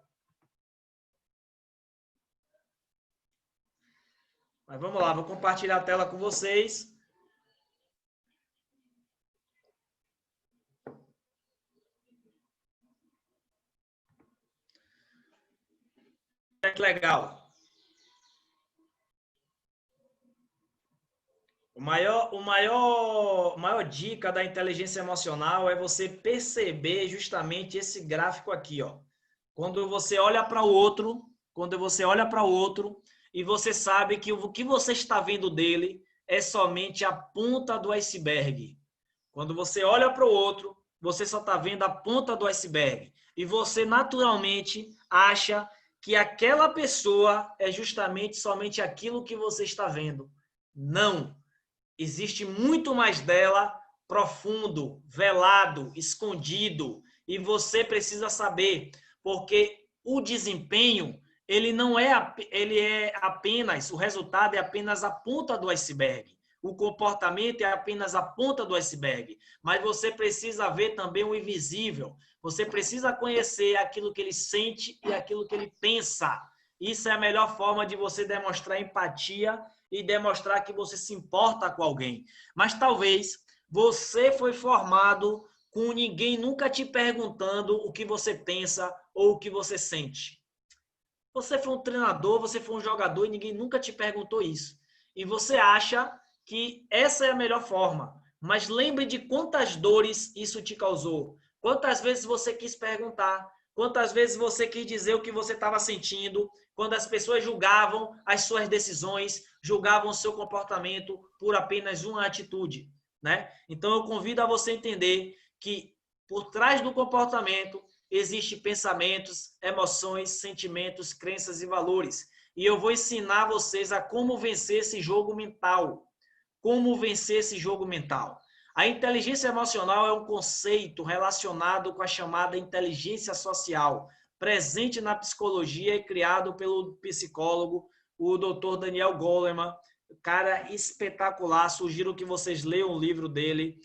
Mas vamos lá, vou compartilhar a tela com vocês. Que legal. A maior dica da inteligência emocional é você perceber justamente esse gráfico aqui, ó. Quando você olha para o outro, e você sabe que o que você está vendo dele é somente a ponta do iceberg. Quando você olha para o outro, você só está vendo a ponta do iceberg. E você naturalmente acha que aquela pessoa é justamente somente aquilo que você está vendo. Não. Existe muito mais dela profundo, velado, escondido. E você precisa saber, porque o desempenho, ele não é, ele é apenas, o resultado é apenas a ponta do iceberg. O comportamento é apenas a ponta do iceberg. Mas você precisa ver também o invisível. Você precisa conhecer aquilo que ele sente e aquilo que ele pensa. Isso é a melhor forma de você demonstrar empatia e demonstrar que você se importa com alguém. Mas talvez você foi formado com ninguém nunca te perguntando o que você pensa ou o que você sente. Você foi um treinador, você foi um jogador e ninguém nunca te perguntou isso. E você acha que essa é a melhor forma. Mas lembre de quantas dores isso te causou. Quantas vezes você quis perguntar. Quantas vezes você quis dizer o que você estava sentindo. Quando as pessoas julgavam as suas decisões, julgavam o seu comportamento por apenas uma atitude, né? Então eu convido a você entender que por trás do comportamento existem pensamentos, emoções, sentimentos, crenças e valores. E eu vou ensinar vocês a como vencer esse jogo mental. Como vencer esse jogo mental. A inteligência emocional é um conceito relacionado com a chamada inteligência social, presente na psicologia e criado pelo psicólogo, o Dr. Daniel Goleman. Cara espetacular, sugiro que vocês leiam o livro dele,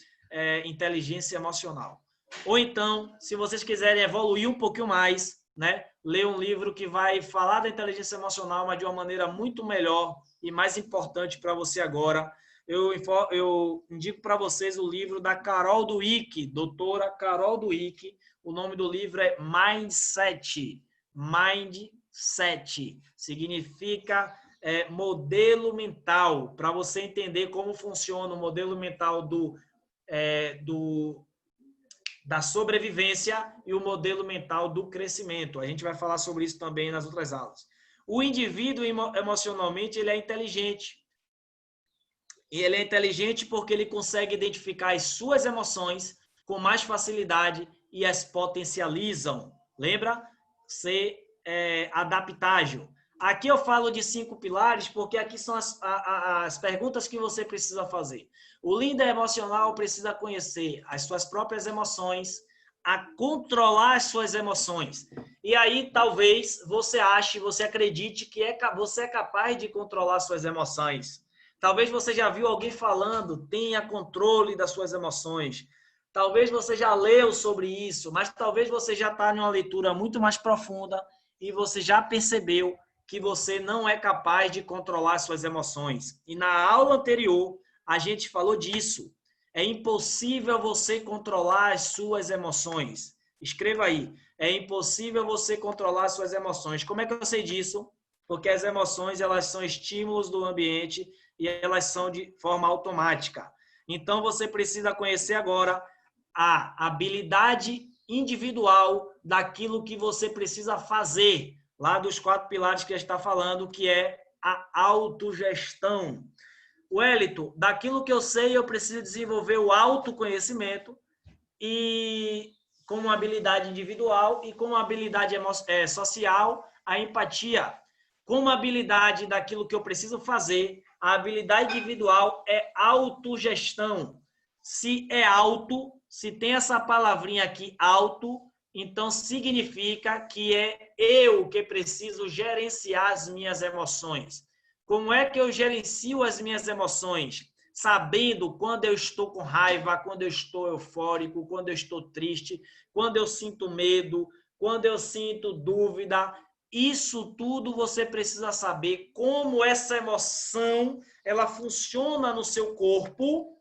Inteligência Emocional. Ou então, se vocês quiserem evoluir um pouquinho mais, né, ler um livro que vai falar da inteligência emocional, mas de uma maneira muito melhor e mais importante para você agora. Eu indico para vocês o livro da Carol Dweck, doutora Carol Dweck. O nome do livro é Mindset. Mindset significa modelo mental, para você entender como funciona o modelo mental da sobrevivência e o modelo mental do crescimento. A gente vai falar sobre isso também nas outras aulas. O indivíduo, emocionalmente, ele é inteligente. E ele é inteligente porque ele consegue identificar as suas emoções com mais facilidade e as potencializam. Lembra? Ser adaptável. Aqui eu falo de 5 pilares porque aqui são as perguntas que você precisa fazer. O líder emocional precisa conhecer as suas próprias emoções, a controlar as suas emoções. E aí talvez você ache, você acredite que você é capaz de controlar suas emoções. Talvez você já viu alguém falando, tenha controle das suas emoções. Talvez você já leu sobre isso, mas talvez você já está em uma leitura muito mais profunda e você já percebeu que você não é capaz de controlar suas emoções. E na aula anterior, a gente falou disso. É impossível você controlar as suas emoções. Escreva aí. É impossível você controlar as suas emoções. Como é que eu sei disso? Porque as emoções, elas são estímulos do ambiente e elas são de forma automática. Então, você precisa conhecer agora a habilidade individual daquilo que você precisa fazer, lá dos 4 pilares que a gente está falando, que é a autogestão. Wellington, daquilo que eu sei, eu preciso desenvolver o autoconhecimento e como habilidade individual e como habilidade social, a empatia. Como habilidade daquilo que eu preciso fazer, a habilidade individual é autogestão. Se é auto, se tem essa palavrinha aqui, auto, então significa que é eu que preciso gerenciar as minhas emoções. Como é que eu gerencio as minhas emoções? Sabendo quando eu estou com raiva, quando eu estou eufórico, quando eu estou triste, quando eu sinto medo, quando eu sinto dúvida. Isso tudo você precisa saber como essa emoção ela funciona no seu corpo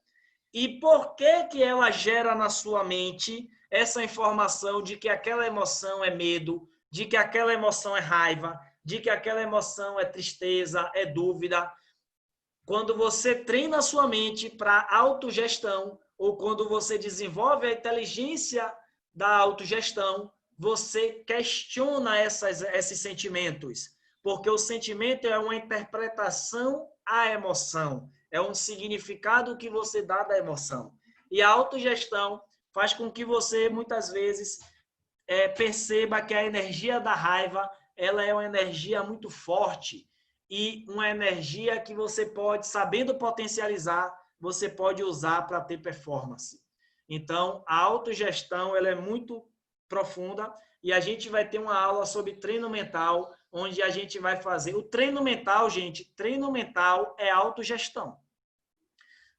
e por que ela gera na sua mente essa informação de que aquela emoção é medo, de que aquela emoção é raiva, de que aquela emoção é tristeza, é dúvida. Quando você treina a sua mente para autogestão ou quando você desenvolve a inteligência da autogestão, você questiona esses sentimentos, porque o sentimento é uma interpretação à emoção, é um significado que você dá da emoção. E a autogestão faz com que você, muitas vezes, perceba que a energia da raiva ela é uma energia muito forte e uma energia que você pode, sabendo potencializar, você pode usar para ter performance. Então, a autogestão ela é muito profunda e a gente vai ter uma aula sobre treino mental, onde a gente vai fazer o treino mental, gente. Treino mental é autogestão.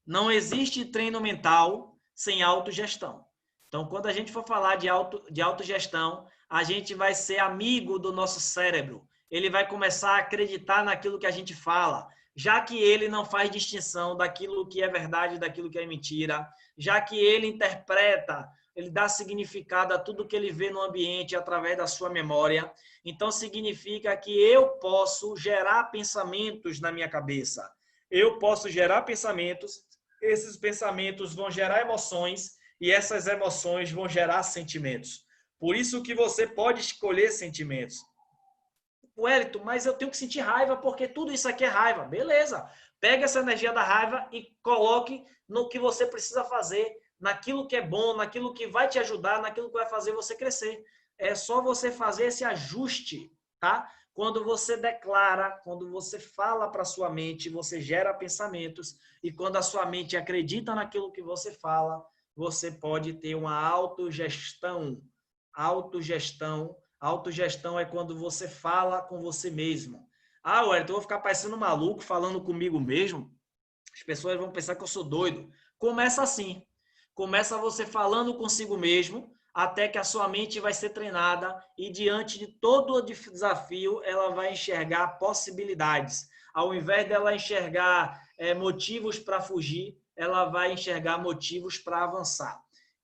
Não existe treino mental sem autogestão. Então, quando a gente for falar de autogestão, a gente vai ser amigo do nosso cérebro. Ele vai começar a acreditar naquilo que a gente fala, já que ele não faz distinção daquilo que é verdade e daquilo que é mentira, já que ele interpreta, ele dá significado a tudo que ele vê no ambiente através da sua memória. Então, significa que eu posso gerar pensamentos na minha cabeça. Eu posso gerar pensamentos, esses pensamentos vão gerar emoções e essas emoções vão gerar sentimentos. Por isso que você pode escolher sentimentos. Wellington, mas eu tenho que sentir raiva porque tudo isso aqui é raiva. Beleza. Pega essa energia da raiva e coloque no que você precisa fazer, naquilo que é bom, naquilo que vai te ajudar, naquilo que vai fazer você crescer. É só você fazer esse ajuste, tá? Quando você declara, quando você fala para sua mente, você gera pensamentos e quando a sua mente acredita naquilo que você fala, você pode ter uma autogestão. Autogestão é quando você fala com você mesmo. Ah, Wellington, eu vou ficar parecendo maluco falando comigo mesmo? As pessoas vão pensar que eu sou doido. Começa assim. Começa você falando consigo mesmo, até que a sua mente vai ser treinada e diante de todo o desafio, ela vai enxergar possibilidades. Ao invés dela enxergar motivos para fugir, ela vai enxergar motivos para avançar.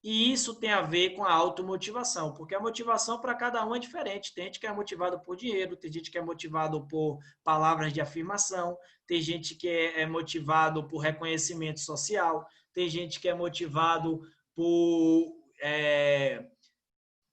E isso tem a ver com a automotivação, porque a motivação para cada um é diferente. Tem gente que é motivado por dinheiro, tem gente que é motivado por palavras de afirmação, tem gente que é motivado por reconhecimento social, tem gente que é motivado por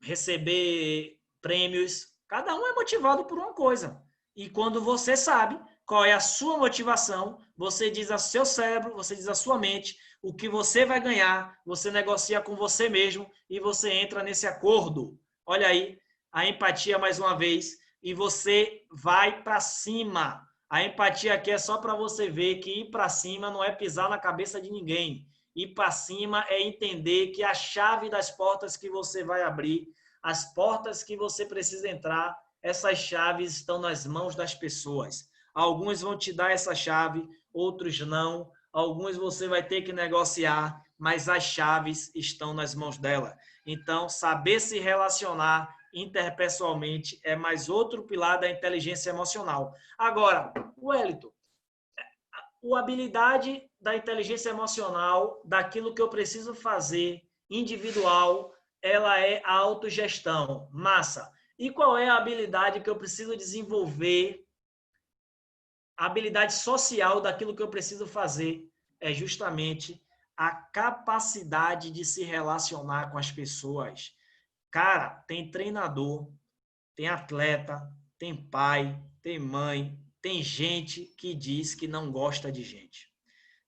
receber prêmios. Cada um é motivado por uma coisa. E quando você sabe qual é a sua motivação, você diz ao seu cérebro, você diz à sua mente o que você vai ganhar, você negocia com você mesmo e você entra nesse acordo. Olha aí, a empatia mais uma vez, e você vai para cima. A empatia aqui é só para você ver que ir para cima não é pisar na cabeça de ninguém. Ir para cima é entender que a chave das portas que você vai abrir, as portas que você precisa entrar, essas chaves estão nas mãos das pessoas. Alguns vão te dar essa chave, outros não. Alguns você vai ter que negociar, mas as chaves estão nas mãos dela. Então, saber se relacionar interpessoalmente é mais outro pilar da inteligência emocional. Agora, Wellington, a habilidade da inteligência emocional, daquilo que eu preciso fazer individual, ela é a autogestão. Massa. E qual é a habilidade que eu preciso desenvolver? A habilidade social daquilo que eu preciso fazer é justamente a capacidade de se relacionar com as pessoas. Cara, tem treinador, tem atleta, tem pai, tem mãe, tem gente que diz que não gosta de gente.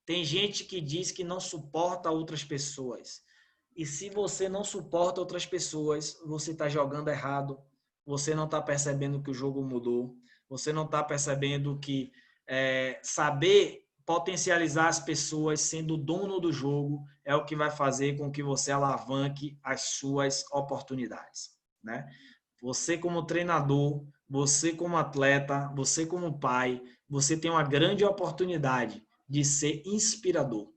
Tem gente que diz que não suporta outras pessoas. E se você não suporta outras pessoas, você está jogando errado, você não está percebendo que o jogo mudou, você não está percebendo que saber potencializar as pessoas sendo dono do jogo é o que vai fazer com que você alavanque as suas oportunidades, né? Você como treinador, você como atleta, você como pai, você tem uma grande oportunidade de ser inspirador.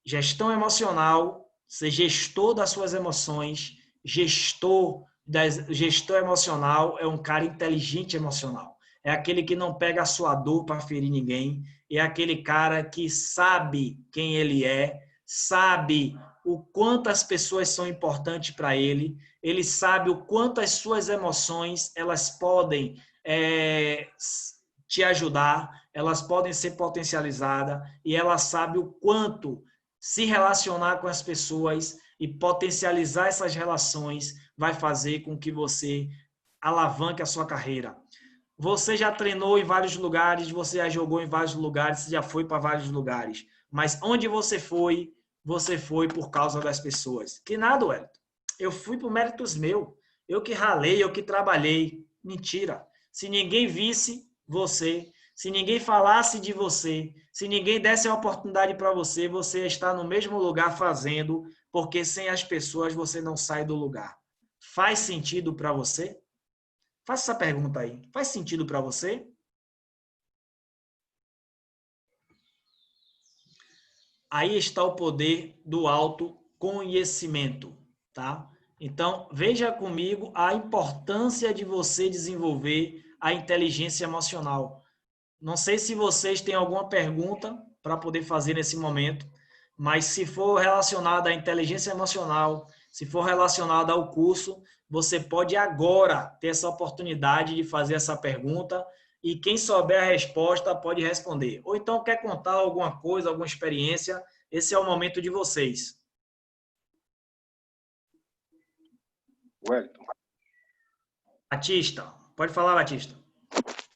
Gestão emocional, ser gestor das suas emoções, gestor emocional é um cara inteligente emocional. É aquele que não pega a sua dor para ferir ninguém, é aquele cara que sabe quem ele é, sabe o quanto as pessoas são importantes para ele, ele sabe o quanto as suas emoções elas podem te ajudar, elas podem ser potencializadas e ela sabe o quanto se relacionar com as pessoas e potencializar essas relações vai fazer com que você alavanque a sua carreira. Você já treinou em vários lugares, você já jogou em vários lugares, você já foi para vários lugares. Mas onde você foi por causa das pessoas. Que nada, Wellington. Eu fui por méritos meus. Eu que ralei, eu que trabalhei. Mentira. Se ninguém visse você, se ninguém falasse de você, se ninguém desse a oportunidade para você, você está no mesmo lugar fazendo, porque sem as pessoas você não sai do lugar. Faz sentido para você? Faça essa pergunta aí. Faz sentido para você? Aí está o poder do autoconhecimento, tá? Então, veja comigo a importância de você desenvolver a inteligência emocional. Não sei se vocês têm alguma pergunta para poder fazer nesse momento, mas se for relacionada à inteligência emocional, se for relacionada ao curso, você pode agora ter essa oportunidade de fazer essa pergunta e quem souber a resposta pode responder. Ou então quer contar alguma coisa, alguma experiência, esse é o momento de vocês. Wellington. Batista, pode falar, Batista.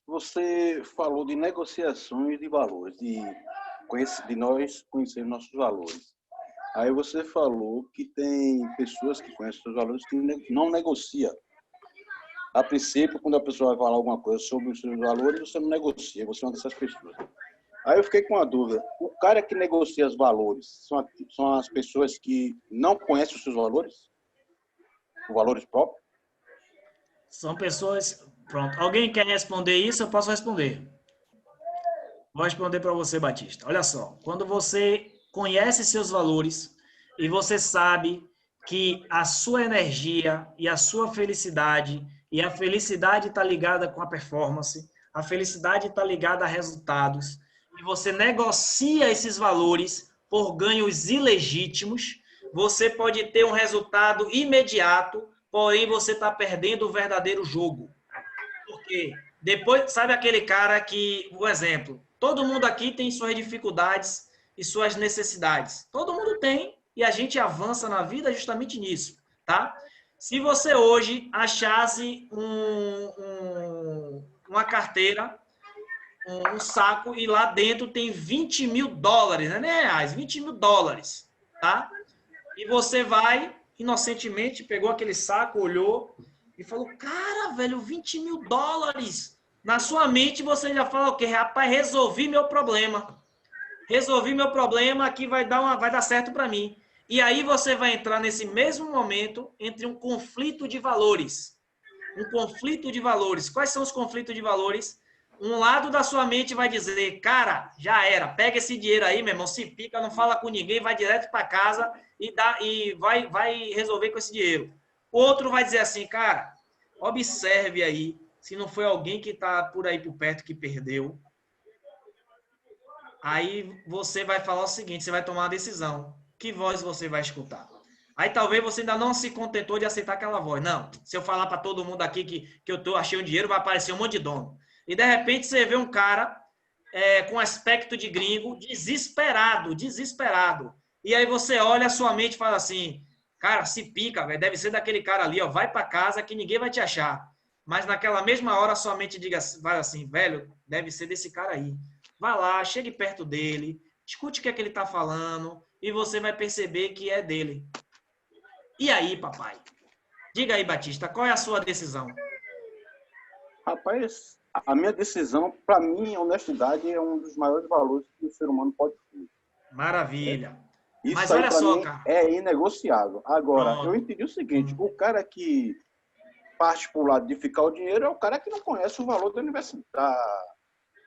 Você falou de negociações de valores, de nós conhecer nossos valores. Aí você falou que tem pessoas que conhecem seus valores que não negocia. A princípio, quando a pessoa vai falar alguma coisa sobre os seus valores, você não negocia, você é uma dessas pessoas. Aí eu fiquei com uma dúvida. O cara que negocia os valores são as pessoas que não conhecem os seus valores? Os valores próprios? São pessoas... Pronto. Alguém quer responder isso? Eu posso responder. Vou responder para você, Batista. Olha só. Quando você conhece seus valores e você sabe que a sua energia e a sua felicidade, e a felicidade está ligada com a performance, a felicidade está ligada a resultados, e você negocia esses valores por ganhos ilegítimos, você pode ter um resultado imediato, porém você está perdendo o verdadeiro jogo. Porque depois, sabe aquele cara que, por exemplo, todo mundo aqui tem suas dificuldades e suas necessidades. Todo mundo tem e a gente avança na vida justamente nisso, tá? Se você hoje achasse uma carteira, um saco e lá dentro tem 20 mil dólares, não é nem reais, 20 mil dólares, tá? E você vai, inocentemente, pegou aquele saco, olhou e falou, cara, velho, 20 mil dólares. Na sua mente você já fala o quê? Rapaz, resolvi meu problema. Resolvi meu problema, aqui vai dar certo para mim. E aí você vai entrar nesse mesmo momento entre um conflito de valores. Um conflito de valores. Quais são os conflitos de valores? Um lado da sua mente vai dizer, cara, já era, pega esse dinheiro aí, meu irmão, se pica, não fala com ninguém, vai direto para casa e vai resolver com esse dinheiro. Outro vai dizer assim, cara, observe aí, se não foi alguém que está por aí por perto que perdeu. Aí você vai falar o seguinte, você vai tomar uma decisão. Que voz você vai escutar? Aí talvez você ainda não se contentou de aceitar aquela voz. Não, se eu falar para todo mundo aqui que eu achei um dinheiro, vai aparecer um monte de dono. E de repente você vê um cara com aspecto de gringo, desesperado. E aí você olha a sua mente e fala assim, cara, se pica, véio, deve ser daquele cara ali, ó, vai para casa que ninguém vai te achar. Mas naquela mesma hora a sua mente vai assim, velho, deve ser desse cara aí. Vai lá, chegue perto dele, escute o que é que ele está falando e você vai perceber que é dele. E aí, papai? Diga aí, Batista, qual é a sua decisão? Rapaz, a minha decisão, para mim, a honestidade é um dos maiores valores que o ser humano pode ter. Maravilha. Isso mas aí, olha só, mim, cara. É inegociável. Agora, Pronto. Eu entendi o seguinte, o cara que parte para o lado de ficar o dinheiro é o cara que não conhece o valor da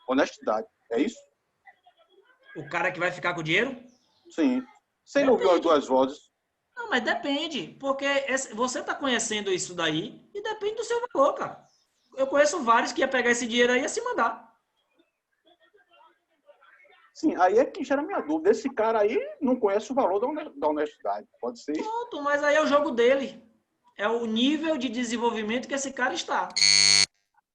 honestidade. É isso? O cara que vai ficar com o dinheiro? Sim. Sem Depende. ouvir as duas vozes. Não, mas depende. Porque você está conhecendo isso daí e depende do seu valor, cara. Eu conheço vários que ia pegar esse dinheiro aí e ia se mandar. Sim, aí é que gera minha dúvida. Esse cara aí não conhece o valor da honestidade. Pode ser? Pronto, mas aí é o jogo dele. É o nível de desenvolvimento que esse cara está.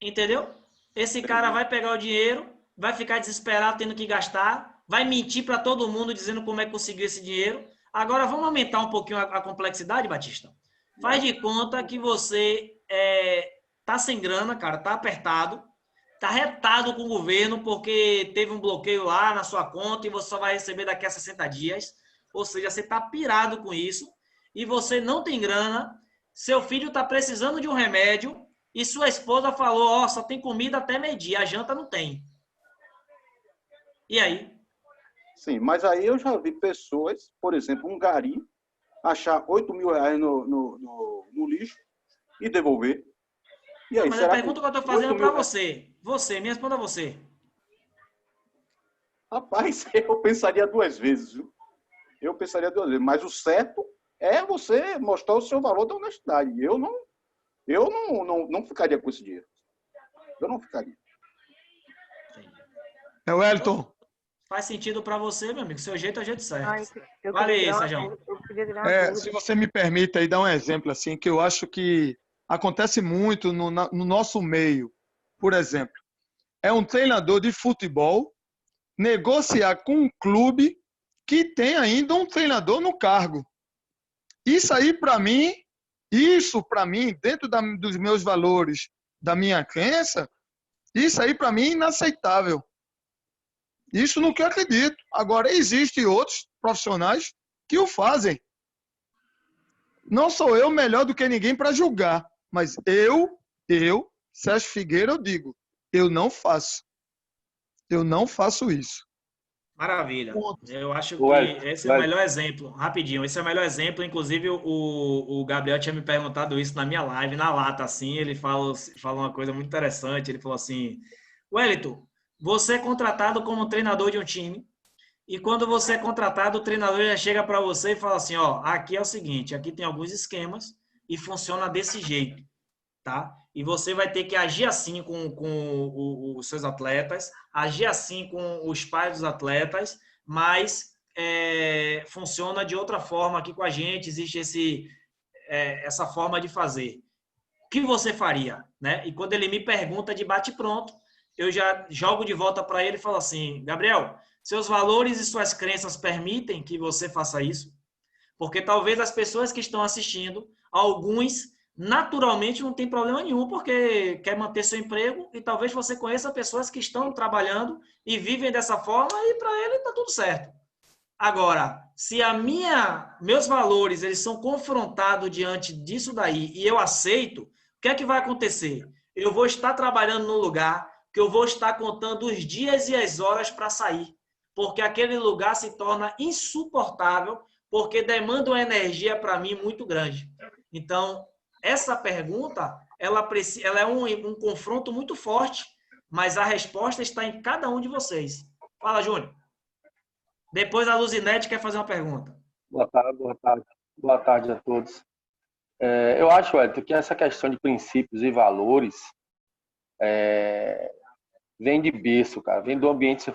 Entendeu? Esse cara vai pegar o dinheiro, vai ficar desesperado tendo que gastar, vai mentir para todo mundo dizendo como é que conseguiu esse dinheiro. Agora, vamos aumentar um pouquinho a complexidade, Batista? Faz de conta que você tá sem grana, cara, tá apertado, tá retado com o governo porque teve um bloqueio lá na sua conta e você só vai receber daqui a 60 dias. Ou seja, você tá pirado com isso e você não tem grana, seu filho tá precisando de um remédio e sua esposa falou, ó, só tem comida até meio-dia, a janta não tem. E aí? Sim, mas aí eu já vi pessoas, por exemplo, um gari, achar 8 mil reais no lixo e devolver. E aí, Mas a pergunta que eu estou fazendo é para você. Você, me responda você. Rapaz, eu pensaria duas vezes, viu? Eu pensaria duas vezes. Mas o certo é você mostrar o seu valor da honestidade. Eu não ficaria com esse dinheiro. Eu não ficaria. É o Wellington. Faz sentido para você, meu amigo. Seu jeito é o jeito certo. Vale isso, Sérgio. Se você me permite aí dar um exemplo assim, que eu acho que acontece muito no nosso meio. Por exemplo, é um treinador de futebol negociar com um clube que tem ainda um treinador no cargo. Isso para mim, dentro dos meus valores, da minha crença, isso aí para mim é inaceitável. Isso no que eu acredito. Agora, existem outros profissionais que o fazem. Não sou eu melhor do que ninguém para julgar, mas eu, Sérgio Figueira, eu digo, eu não faço. Eu não faço isso. Maravilha. Eu acho que esse é o melhor exemplo. Rapidinho, esse é o melhor exemplo. Inclusive, o Gabriel tinha me perguntado isso na minha live, na lata, assim. Ele fala uma coisa muito interessante. Ele falou assim, Wellington, você é contratado como treinador de um time e quando você é contratado, o treinador já chega para você e fala assim, ó, aqui é o seguinte, aqui tem alguns esquemas e funciona desse jeito, tá? E você vai ter que agir assim com os seus atletas, agir assim com os pais dos atletas, mas funciona de outra forma aqui com a gente, existe essa forma de fazer. O que você faria? Né? E quando ele me pergunta de bate-pronto, eu já jogo de volta para ele e falo assim, Gabriel, seus valores e suas crenças permitem que você faça isso? Porque talvez as pessoas que estão assistindo, alguns naturalmente não tem problema nenhum, porque quer manter seu emprego e talvez você conheça pessoas que estão trabalhando e vivem dessa forma e para ele está tudo certo. Agora, se meus valores eles são confrontados diante disso daí e eu aceito, o que é que vai acontecer? Eu vou estar trabalhando num lugar que eu vou estar contando os dias e as horas para sair, porque aquele lugar se torna insuportável, porque demanda uma energia para mim muito grande. Então, essa pergunta, ela é um confronto muito forte, mas a resposta está em cada um de vocês. Fala, Júnior. Depois a Luzinete quer fazer uma pergunta. Boa tarde, boa tarde. Boa tarde a todos. Eu acho, Wellington, que essa questão de princípios e valores vem de berço, cara. Vem do ambiente que você